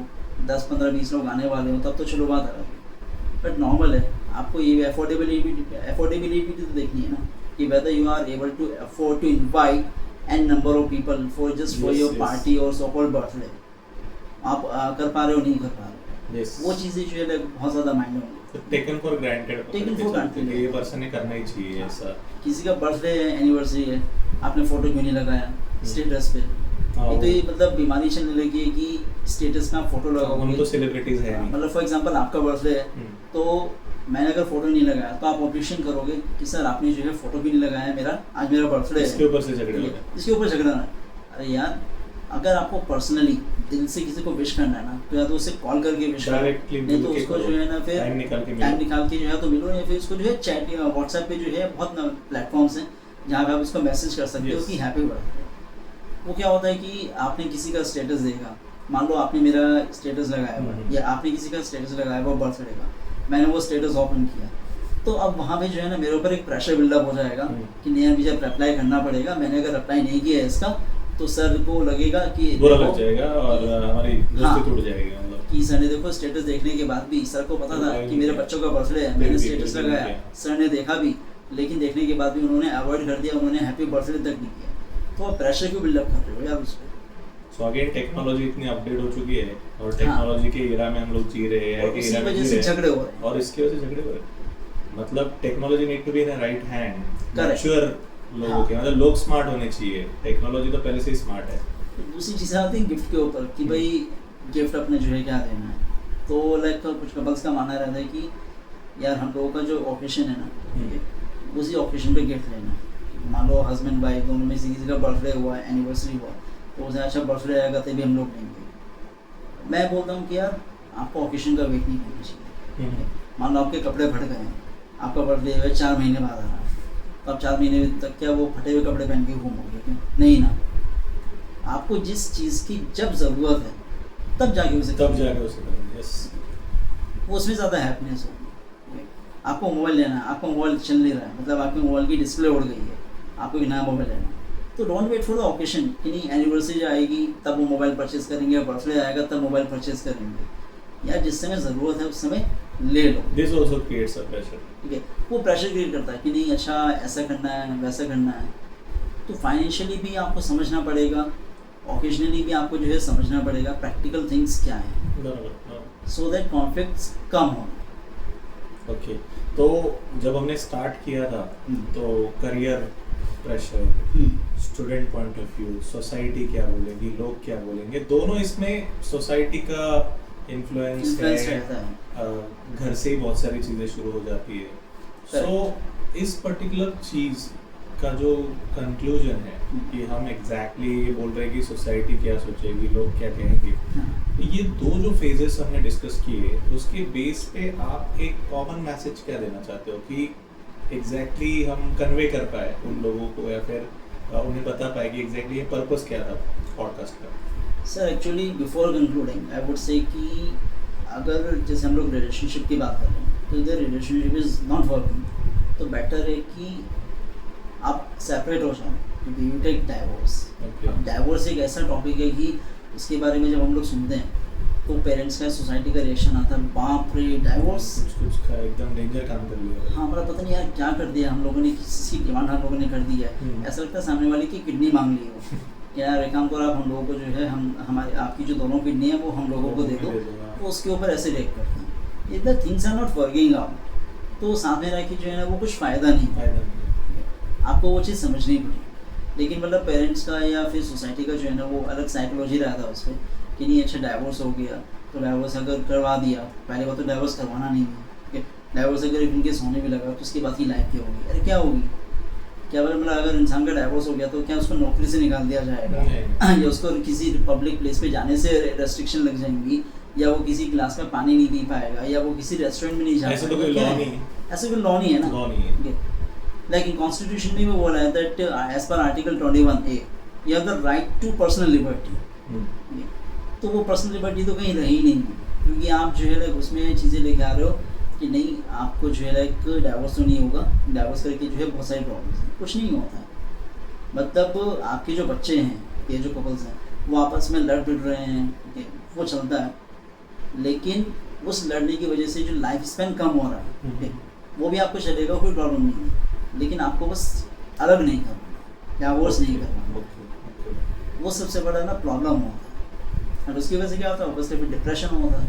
10, 15, 20 लोग आने वाले हो, तब तो चलो बात अलग है, बट नॉर्मल है। आपको ये अफोर्डेबिलिटी तो देखनी है ना कि whether you are able to afford to invite an number of people for just for your party और सो कॉल्ड बर्थडे, आप कर पा रहे हो नहीं कर पा रहे हो, वो चीज़ें जो है बहुत ज़्यादा माइंड में टेकन फॉर ग्रांटेड ये पर्सन ने करना ही चाहिए ऐसा। किसी का बर्थडे है, एनिवर्सरी है, आपने फोटो क्यों नहीं लगाया स्टेटस पे? ये तो ये मतलब बीमारी चलने लगी है कि स्टेटस में आप फोटो लगाओगे, हम तो सेलिब्रिटीज हैं नहीं। मतलब फॉर एग्जांपल आपका बर्थडे है तो मैंने अगर फोटो नहीं लगाया तो आप ऑब्जेक्शन करोगे कि सर आपने जो है फोटो भी नहीं लगाया मेरा, आज मेरा बर्थडे है, इसके ऊपर से झगड़े हो गए, इसके ऊपर झगड़ा ना। अरे यार अगर आपको पर्सनली दिल से किसी को विश करना है ना तो या तो उसे कॉल करके विश करो, नहीं तो उसको जो है ना फिर टाइम निकाल के जो है तो मिलो, या फिर उसको जो है चैट या व्हाट्सएप पे जो है बहुत प्लेटफॉर्म्स हैं जहाँ पे आप उसको मैसेज कर सकते हो कि हैप्पी बर्थडे। वो क्या होता है कि आपने किसी का स्टेटस देखा, मान लो आपने मेरा स्टेटस लगाया हुआ है या आपने किसी का स्टेटस लगाया हुआ बर्थडे का, मैंने वो स्टेटस ओपन किया, तो अब वहाँ पे जो है ना मेरे ऊपर एक प्रेशर बिल्डअप हो जाएगा कि नहीं मुझे रिप्लाई करना पड़ेगा, मैंने अगर रिप्लाई नहीं किया है इसका तो सर को लगेगा कि बुरा लग जाएगा और हमारी दोस्ती टूट जाएगी, मतलब कि सर ने देखो स्टेटस देखने के बाद भी सर को पता था कि मेरे बच्चों का बर्थडे है, मैंने स्टेटस लगाया, सर ने देखा भी, लेकिन देखने के बाद भी उन्होंने अवॉइड कर दिया, उन्होंने हैप्पी बर्थडे तक नहीं किया। तो आप प्रेशर क्यों बिल्डअप कर रहे हो यार उस पर? सो अगेन टेक्नोलॉजी इतनी अपडेट हो चुकी है और टेक्नोलॉजी के एरा में हम लोग जी रहे हैं, और इसी वजह से झगड़े हो रहे हैं, और इसकी वजह से झगड़े हो रहे हैं। मतलब technology need to be in a right hand, mature लोगों के, मतलब लोग स्मार्ट होने चाहिए, टेक्नोलॉजी तो पहले से ही स्मार्ट है। दूसरी चीज़ आती है गिफ्ट के ऊपर कि भाई गिफ्ट अपने जो है क्या देना है, तो लाइक कुछ कपल्स का मानना रहता है कि यार हम लोगों का जो ओकेशन है ना उसी ओकेशन पे गिफ्ट लेना है। मान लो हस्बैंड वाइफ दोनों में से किसी का बर्थडे हुआ, एनिवर्सरी हुआ, तो उसे अच्छा बर्थडे आएगा तभी हम लोग लेंगे। मैं बोलता हूँ कि यार आपको ओकेशन का वेट नहीं करना चाहिए। मान लो आपके कपड़े फट गए हैं, आपका बर्थडे है 4 महीने बाद आ रहा है, तो आप 4 महीने तक क्या वो फटे हुए कपड़े पहन के घूमोगे क्या? नहीं ना। आपको जिस चीज़ की जब ज़रूरत है तब जाके उसे वो उसमें ज़्यादा हैप्पीनेस होगी। आपको मोबाइल लेना है, आपका मोबाइल चल नहीं रहा है, मतलब आपके मोबाइल की डिस्प्ले उड़ गई है, आपको एक नया मोबाइल लेना है, तो don't wait for the occasion कि नहीं एनिवर्सरी आएगी तब वो मोबाइल परचेज़ करेंगे, बर्थडे आएगा तब मोबाइल परचेज़ करेंगे। यार जिस समय ज़रूरत है उस समय ले लो। This also creates a pressure, ठीक है, वो प्रेशर क्रिएट करता है कि नहीं अच्छा ऐसा करना है वैसा करना है। तो फाइनेंशियली भी आपको समझना पड़ेगा, ओकेजनली भी आपको जो है समझना पड़ेगा प्रैक्टिकल थिंग्स क्या है, सो दैट कॉन्फ्लिक्ट्स कम हो। ओके, तो जब हमने स्टार्ट किया था तो career pressure, student point of view, society क्या बोलेगी, लोग क्या बोलेंगे, दोनों इसमें सोसाइटी का इन्फ्लुएंस रहता है। है। घर से ही बहुत सारी चीज़ें शुरू हो जाती है। सो इस पर्टिकुलर चीज़ का जो कंक्लूजन है कि हम एग्जैक्टली ये बोल रहे हैं कि सोसाइटी क्या सोचेगी, लोग क्या कहेंगे, ये दो जो फेजेस हमने डिस्कस किए उसके बेस पे आप एक कॉमन मैसेज क्या देना चाहते हो कि एग्जैक्टली हम कन्वे कर पाए उन लोगों को, या फिर उन्हें बता पाए कि एग्जैक्टली ये पर्पस क्या था पॉडकास्ट का? Sir actually before concluding I would say कि अगर जैसे हम लोग रिलेशनशिप की बात कर रहे हैं तो इधर रिलेशनशिप इज़ नॉट वर्किंग, तो बेटर है कि आप सेपरेट हो जाओ, क्योंकि यू टेक डाइवोर्स। डाइवोर्स एक ऐसा टॉपिक है कि उसके बारे में जब हम लोग सुनते हैं तो पेरेंट्स का, सोसाइटी का रिएक्शन आता है, बाप रे डाइवोर्स, कुछ का एकदम डेंजर काम कर लिया। हाँ, मतलब पता नहीं यार क्या कर दिया हम लोगों ने, किसी की डिमांड हम लोगों ने कर दी है। ऐसा लगता है सामने वाले की किडनी मांग ली हो कि यार एक काम करो आप हम लोगों को जो है हमारी आपकी जो दोनों किडनी है वो हम लोगों को दे दो, तो उसके ऊपर ऐसे रिएक्ट करते हैं। इधर things are not working out, तो सामने रह के जो है ना वो कुछ फ़ायदा नहीं, आपको वो चीज़ समझनी पड़ी। लेकिन मतलब पेरेंट्स का या फिर सोसाइटी का जो है ना वो अलग साइकोलॉजी रहता है उस पर कि नहीं अच्छा डाइवोर्स हो गया तो डाइवोर्स अगर करवा दिया, पहले बात तो डाइवोर्स करवाना नहीं है, डाइवोर्स अगर इनके सोने में लगा तो उसके बाद की लाइफ क्या होगी? अरे क्या होगी, क्या मतलब अगर इंसान का डाइवोर्स हो गया तो क्या उसको नौकरी से निकाल दिया जाएगा या उसको किसी पब्लिक प्लेस पे जाने से रेस्ट्रिक्शन लग जाएंगी, या वो किसी क्लास में पानी नहीं पी पाएगा, या वो किसी रेस्टोरेंट में नहीं जा पाएगा? ऐसा तो कोई लॉ नहीं है, ऐसा कोई लॉ नहीं है ना। लाइक इन कॉन्स्टिट्यूशन में भी बोला है that as per article 21A you have the right to personal liberty. तो वो पर्सनल लिबर्टी तो कहीं रही नहीं, क्योंकि आप जो है लाइक उसमें चीज़ें लेके आ रहे हो कि नहीं आपको जो है लाइक डाइवोर्स तो नहीं होगा, डाइवोर्स करके जो है बहुत सारी प्रॉब्लम्स हैं, कुछ नहीं होता है। मतलब आपके जो बच्चे हैं, ये जो कपल्स हैं वो आपस में लड़ भिड़ रहे हैं, वो चलता है, लेकिन उस लड़ने की वजह से जो लाइफ स्पैन कम हो रहा है वो भी आपको चलेगा, कोई प्रॉब्लम नहीं है, लेकिन आपको बस अलग नहीं करना, डाइवोर्स नहीं करना, वो सबसे बड़ा ना प्रॉब्लम होता है। और उसकी वजह से क्या होता है, ऑब्वियसली फिर डिप्रेशन होता है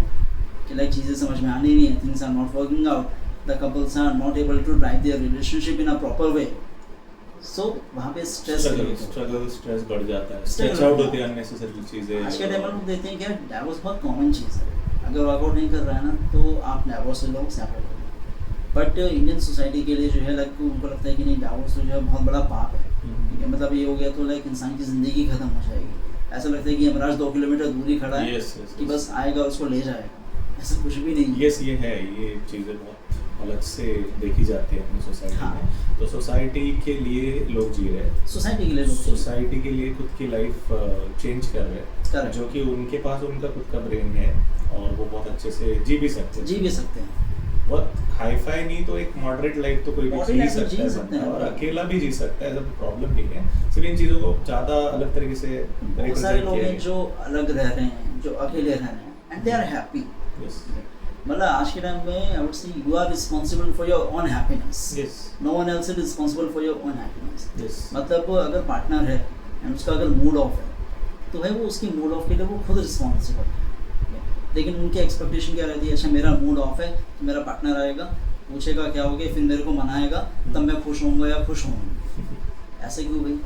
कि लाइक चीज़ें समझ में आनी नहीं है, things are not working out, the couples are not able to drive their relationship in a proper way, so वहाँ पे स्ट्रेस बढ़ जाता है, स्ट्रेच आउट होती है अननेसेसरी चीज़ें। आज के टाइम में लोग देखते हैं कि डाइवोर्स बहुत कॉमन चीज़ है, अगर वर्कआउट नहीं कर रहा है ना तो आप डाइवोर्स से लोग सेपरेट हो। बट इंडियन सोसाइटी के लिए जो है लाइक उनको लगता है कि नहीं डाइवोर्स जो है बहुत बड़ा पाप है, ठीक है, मतलब ये हो गया तो लाइक इंसान की ज़िंदगी ख़त्म हो जाएगी। ऐसा लगता है कि यमराज 2 किलोमीटर दूरी खड़ा है कि बस आएगा उसको ले जाएगा, ऐसा कुछ भी नहीं। ये है, ये चीज़ें बहुत अलग से देखी जाती है अपनी सोसाइटी में। तो सोसाइटी के लिए लोग जी रहे हैं, सोसाइटी के लिए लोग सोसाइटी के लिए खुद की लाइफ चेंज कर रहे हैं, जो कि उनके पास उनका खुद का ब्रेन है और वो बहुत अच्छे से जी भी सकते हैं। बहुत हाई फाई नहीं तो एक मॉडरेट लाइफ तो कोई भी जी सकता है और अकेला भी जी सकता है, ऐसा प्रॉब्लम नहीं है। सिर्फ इन चीज़ों को ज़्यादा अलग तरीके से बहुत सारे लोग हैं जो अलग रह रहे हैं, जो अकेले रह रहे हैं एंड दे आर हैप्पी। मतलब आज के टाइम में I would say you are responsible for your own happiness, no one else is responsible for your own happiness. मतलब अगर पार्टनर है एंड उसका अगर मूड ऑफ है तो भाई वो उसकी मूड ऑफ के लिए वो खुद रिस्पॉन्सिबल है, लेकिन उनकी एक्सपेक्टेशन क्या रहती है, अच्छा मेरा मूड ऑफ है तो मेरा पार्टनर आएगा, पूछेगा क्या हो गया, फिर मेरे को मनाएगा, तब मैं खुश होऊंगा या खुश होऊंगा। ऐसे क्यों भाई,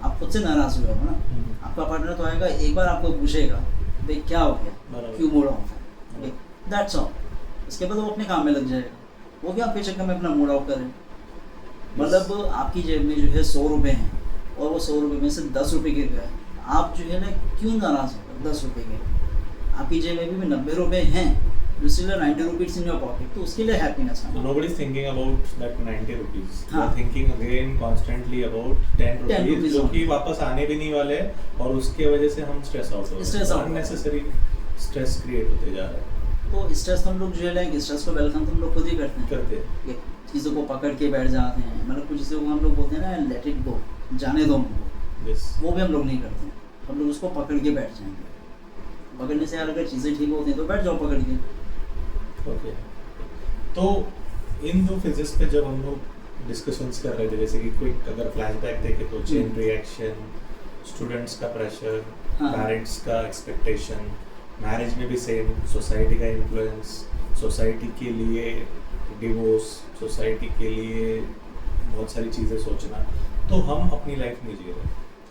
आप खुद से नाराज़ हुए हो ना, आपका पार्टनर तो आएगा एक बार आपको पूछेगा भाई क्या हो गया, क्यों मूड ऑफ है, दैट्स ऑल। उसके बाद वो अपने काम में लग जाएगा, वो भी आपके चक्कर में अपना मूड ऑफ करे। मतलब आपकी जेब में जो है 100 रुपये हैं और वो 100 रुपये में से 10 रुपये गिर गए, आप जो है ना क्यों नाराज़ हो, 10 रुपये के आपकी जेब में भी 90 रुपये हैं, still 90 rupees in your pocket, तो उसके लिए हैप्पीनेस है। Nobody is thinking about that 90 rupees. They are thinking again constantly about 10 rupees जो कि वापस आने भी नहीं वाले और उसके वजह से हम स्ट्रेस आउट हो रहे हैं, unnecessary स्ट्रेस क्रिएट होते जा रहा है। तो स्ट्रेस हम लोग जो है लाइक स्ट्रेस को वेलकम हम लोग खुद ही करते हैं, चीज़ों को पकड़ के बैठ जाते हैं, मतलब कुछ चीज़ों को हम लोग बोलते हैं ना लेट इट गो, जाने दो उनको, वो भी हम लोग नहीं करते, हम लोग उसको पकड़ के बैठ जाएंगे। पकड़ने से यार अगर चीज़ें ठीक होती हैं तो बैठ जाओ पकड़ के। ओके, तो इन दो फेजेस पे जब हम लोग डिस्कशंस कर रहे थे, जैसे कि क्विक अगर फ्लैशबैक देखें तो चेन रिएक्शन, स्टूडेंट्स का प्रेशर, पेरेंट्स का एक्सपेक्टेशन, मैरिज में भी सेम, सोसाइटी का इन्फ्लुएंस, सोसाइटी के लिए डिवोर्स, सोसाइटी के लिए बहुत सारी चीज़ें सोचना, तो हम अपनी लाइफ नहीं जी रहे।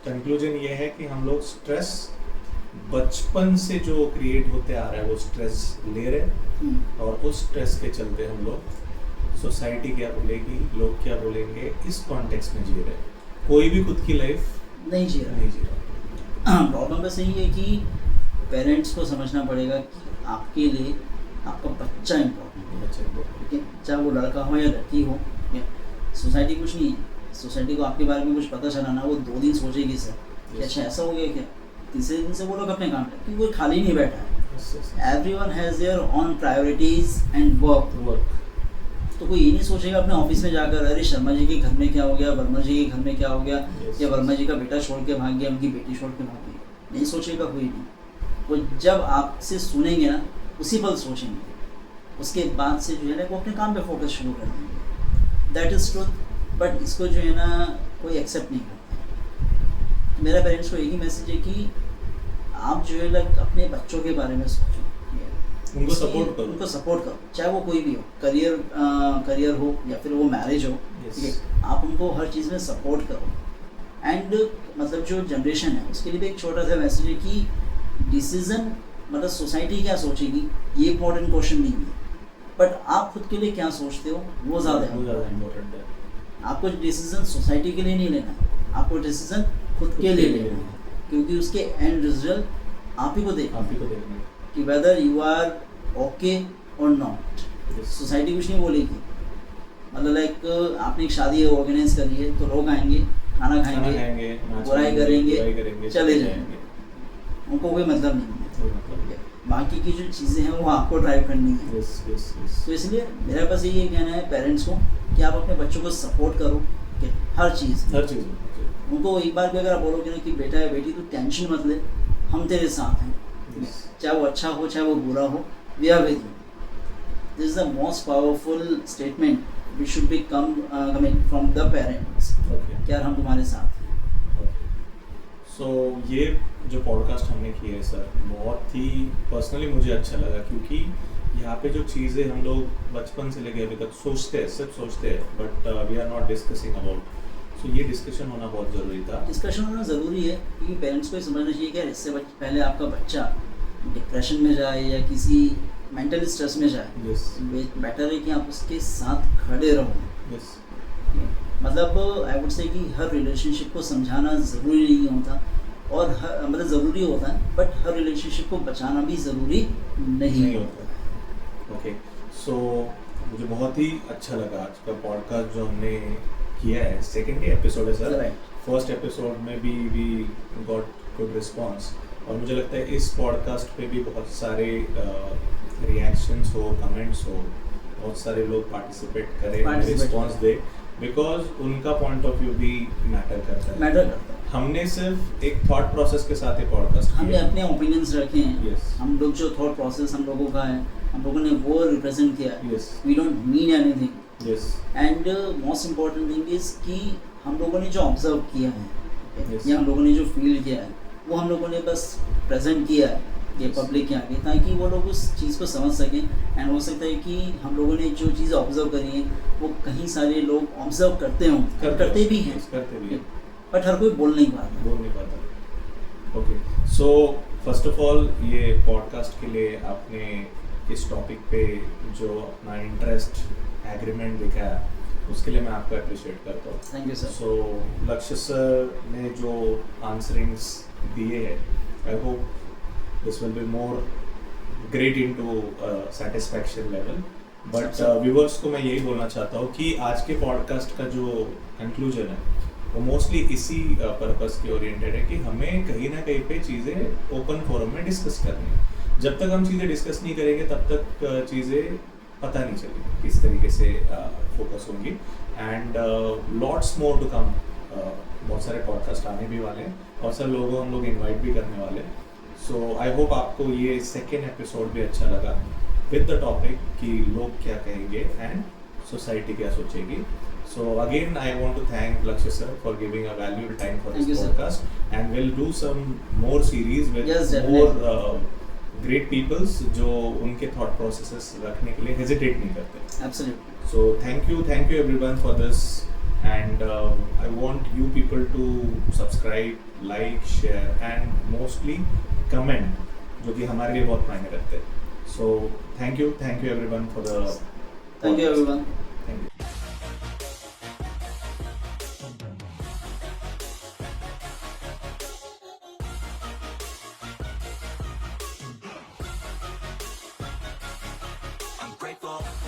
कंक्लूजन ये है कि हम लोग स्ट्रेस बचपन से जो क्रिएट होते आ रहा है वो स्ट्रेस ले रहे, और उस स्ट्रेस के चलते हम लोग सोसाइटी क्या बोलेगी, लोग क्या बोलेंगे, इस कॉन्टेक्स्ट में जी रहे। कोई भी खुद की लाइफ नहीं जी रहा। प्रॉब्लम बस यही है कि पेरेंट्स को समझना पड़ेगा कि आपके लिए आपका बच्चा इम्पोर्टेंट है, ठीक है, चाहे वो लड़का हो या लड़की हो। सोसाइटी कुछ नहीं है, सोसाइटी को आपके बारे में कुछ पता चला ना, वो 2 दिन सोचेगी सर कि अच्छा ऐसा हो गया क्या, तीसरे दिन से वो लोग अपने काम पे, क्योंकि कोई खाली नहीं बैठा है। Everyone has their on priorities and work. तो कोई ये नहीं सोचेगा अपने ऑफिस में जाकर अरे शर्मा जी के घर में क्या हो गया, वर्मा जी के घर में क्या हो गया, या वर्मा जी का बेटा छोड़ के भाग गया, उनकी बेटी छोड़ के भाग गई, नहीं सोचेगा कोई नहीं। वो जब आपसे सुनेंगे ना उसी पल सोचेंगे, उसके बाद से जो है ना वो अपने काम पे फोकस शुरू कर देंगे। That is truth. बट इसको जो है ना कोई एक्सेप्ट नहीं करता। मेरा पेरेंट्स को यही मैसेज है कि आप जो है लाइक अपने बच्चों के बारे में सोचो, उनको सपोर्ट करो, उनको सपोर्ट करो, चाहे वो कोई भी हो, करियर हो या फिर वो मैरिज हो, ठीक है, आप उनको हर चीज़ में सपोर्ट करो। एंड मतलब जो जनरेशन है उसके लिए भी एक छोटा सा मैसेज है कि डिसीजन मतलब सोसाइटी क्या सोचेगी ये इंपॉर्टेंट क्वेश्चन नहीं है, बट आप खुद के लिए क्या सोचते हो वो ज़्यादा इम्पोर्टेंट है। आपको डिसीजन सोसाइटी के लिए नहीं लेना, आपको डिसीजन खुद के लिए लेना है, क्योंकि उसके एंड रिजल्ट आप ही को देखना कि वेदर यू आर ओके और नॉट। सोसाइटी कुछ नहीं बोलेगी। मतलब लाइक आपने एक शादी ऑर्गेनाइज करी है तो लोग आएंगे, खाना खाएंगे, बुराई करेंगे, चले जाएंगे, उनको कोई मतलब नहीं है। बाकी की जो चीज़ें हैं वो आपको ड्राइव करनी है। तो इसलिए मेरा पास यही कहना है पेरेंट्स को कि आप अपने बच्चों को सपोर्ट करो कि हर चीज़ उनको एक बार भी अगर आप बोलोगे ना कि बेटा है बेटी तो टेंशन मत ले, हम तेरे साथ हैं, चाहे वो अच्छा हो चाहे वो बुरा हो, we are with you. This is the most powerful statement which should be coming from the parents, कि यार हम तुम्हारे साथ हैं। सो ये जो पॉडकास्ट हमने किया है सर, बहुत ही पर्सनली मुझे अच्छा लगा, क्योंकि यहाँ पे जो चीज़ें हम लोग बचपन से लेके अभी तक सोचते हैं, सिर्फ सोचते हैं, but we are not discussing about. So ये डिस्कशन होना बहुत ज़रूरी था। डिस्कशन होना ज़रूरी है क्योंकि पेरेंट्स को ये समझना चाहिए कि इससे पहले आपका बच्चा डिप्रेशन में जाए या किसी मेंटल स्ट्रेस में जाए, बेटर है कि आप उसके साथ खड़े रहो। मतलब आई वुड से कि हर रिलेशनशिप को समझाना ज़रूरी नहीं होता, और मतलब ज़रूरी होता है, बट हर रिलेशनशिप को बचाना भी ज़रूरी नहीं होता। ओके, सो मुझे बहुत ही अच्छा लगा आज का पॉडकास्ट जो हमने किया है। सेकेंड एपिसोड है सर। फर्स्ट एपिसोड में भी वी गॉट गुड रिस्पॉन्स, और मुझे लगता है इस पॉडकास्ट पे भी बहुत सारे रिएक्शंस हो, कमेंट्स हो, बहुत सारे लोग पार्टिसिपेट करें, रिस्पॉन्स दे, बिकॉज उनका पॉइंट ऑफ व्यू भी मैटर करता है। हमने सिर्फ एक थॉट प्रोसेस के साथ ये पॉडकास्ट किया, हमने अपने ओपिनियंस रखे हैं। हम लोग जो थॉट प्रोसेस हम लोगों का है, हम लोगों ने वो रिप्रेजेंट किया है। We don't mean anything. And most important thing is कि हम लोगों ने जो ऑब्जर्व किया है या हम लोगों ने जो फील किया है वो हम लोगों ने बस प्रेजेंट किया है ये पब्लिक के आगे, ताकि वो लोग उस चीज़ को समझ सकें। एंड हो सकता है कि हम लोगों ने जो चीज़ ऑब्जर्व करी है वो कहीं सारे लोग ऑब्जर्व करते हों, करते भी हैं, बट हर कोई बोल नहीं पाता। Okay, so first of all ये पॉडकास्ट के लिए आपने इस टॉपिक पे जो अपना इंटरेस्ट एग्रीमेंट दिखाया उसके लिए मैं आपको अप्रिशिएट करता हूँ। Thank you sir. सो लक्ष्य सर ने जो आंसरिंग्स दिए हैं, I hope this will be more great into satisfaction level. But viewers को मैं यही बोलना चाहता हूँ कि आज के पॉडकास्ट का जो कंक्लूजन है वो मोस्टली इसी पर्पस के ओरिएंटेड है कि हमें कहीं ना कहीं पे चीज़ें ओपन फोरम में डिस्कस करनी है। जब तक हम चीज़ें डिस्कस नहीं करेंगे तब तक चीज़ें पता नहीं चलेगी किस तरीके से फोकस होंगी। And lots more to come, बहुत सारे पॉडकास्ट आने भी वाले हैं और सब लोगों हम लोग इनवाइट भी करने वाले हैं। सो आई होप आपको ये सेकेंड एपिसोड भी अच्छा लगा विद द टॉपिक कि लोग क्या कहेंगे एंड सोसाइटी क्या सोचेगी। So again, I want to thank Lakshya sir for giving a valuable time for this podcast, and we'll do some more series with more great peoples जो उनके thought processes रखने के लिए hesitate नहीं करते। Absolutely. So thank you everyone for this and I want you people to subscribe, like, share and mostly comment, जो कि हमारे लिए बहुत मायने रखते हैं. So thank you everyone for the Thank you everyone. Thank you. I'm grateful.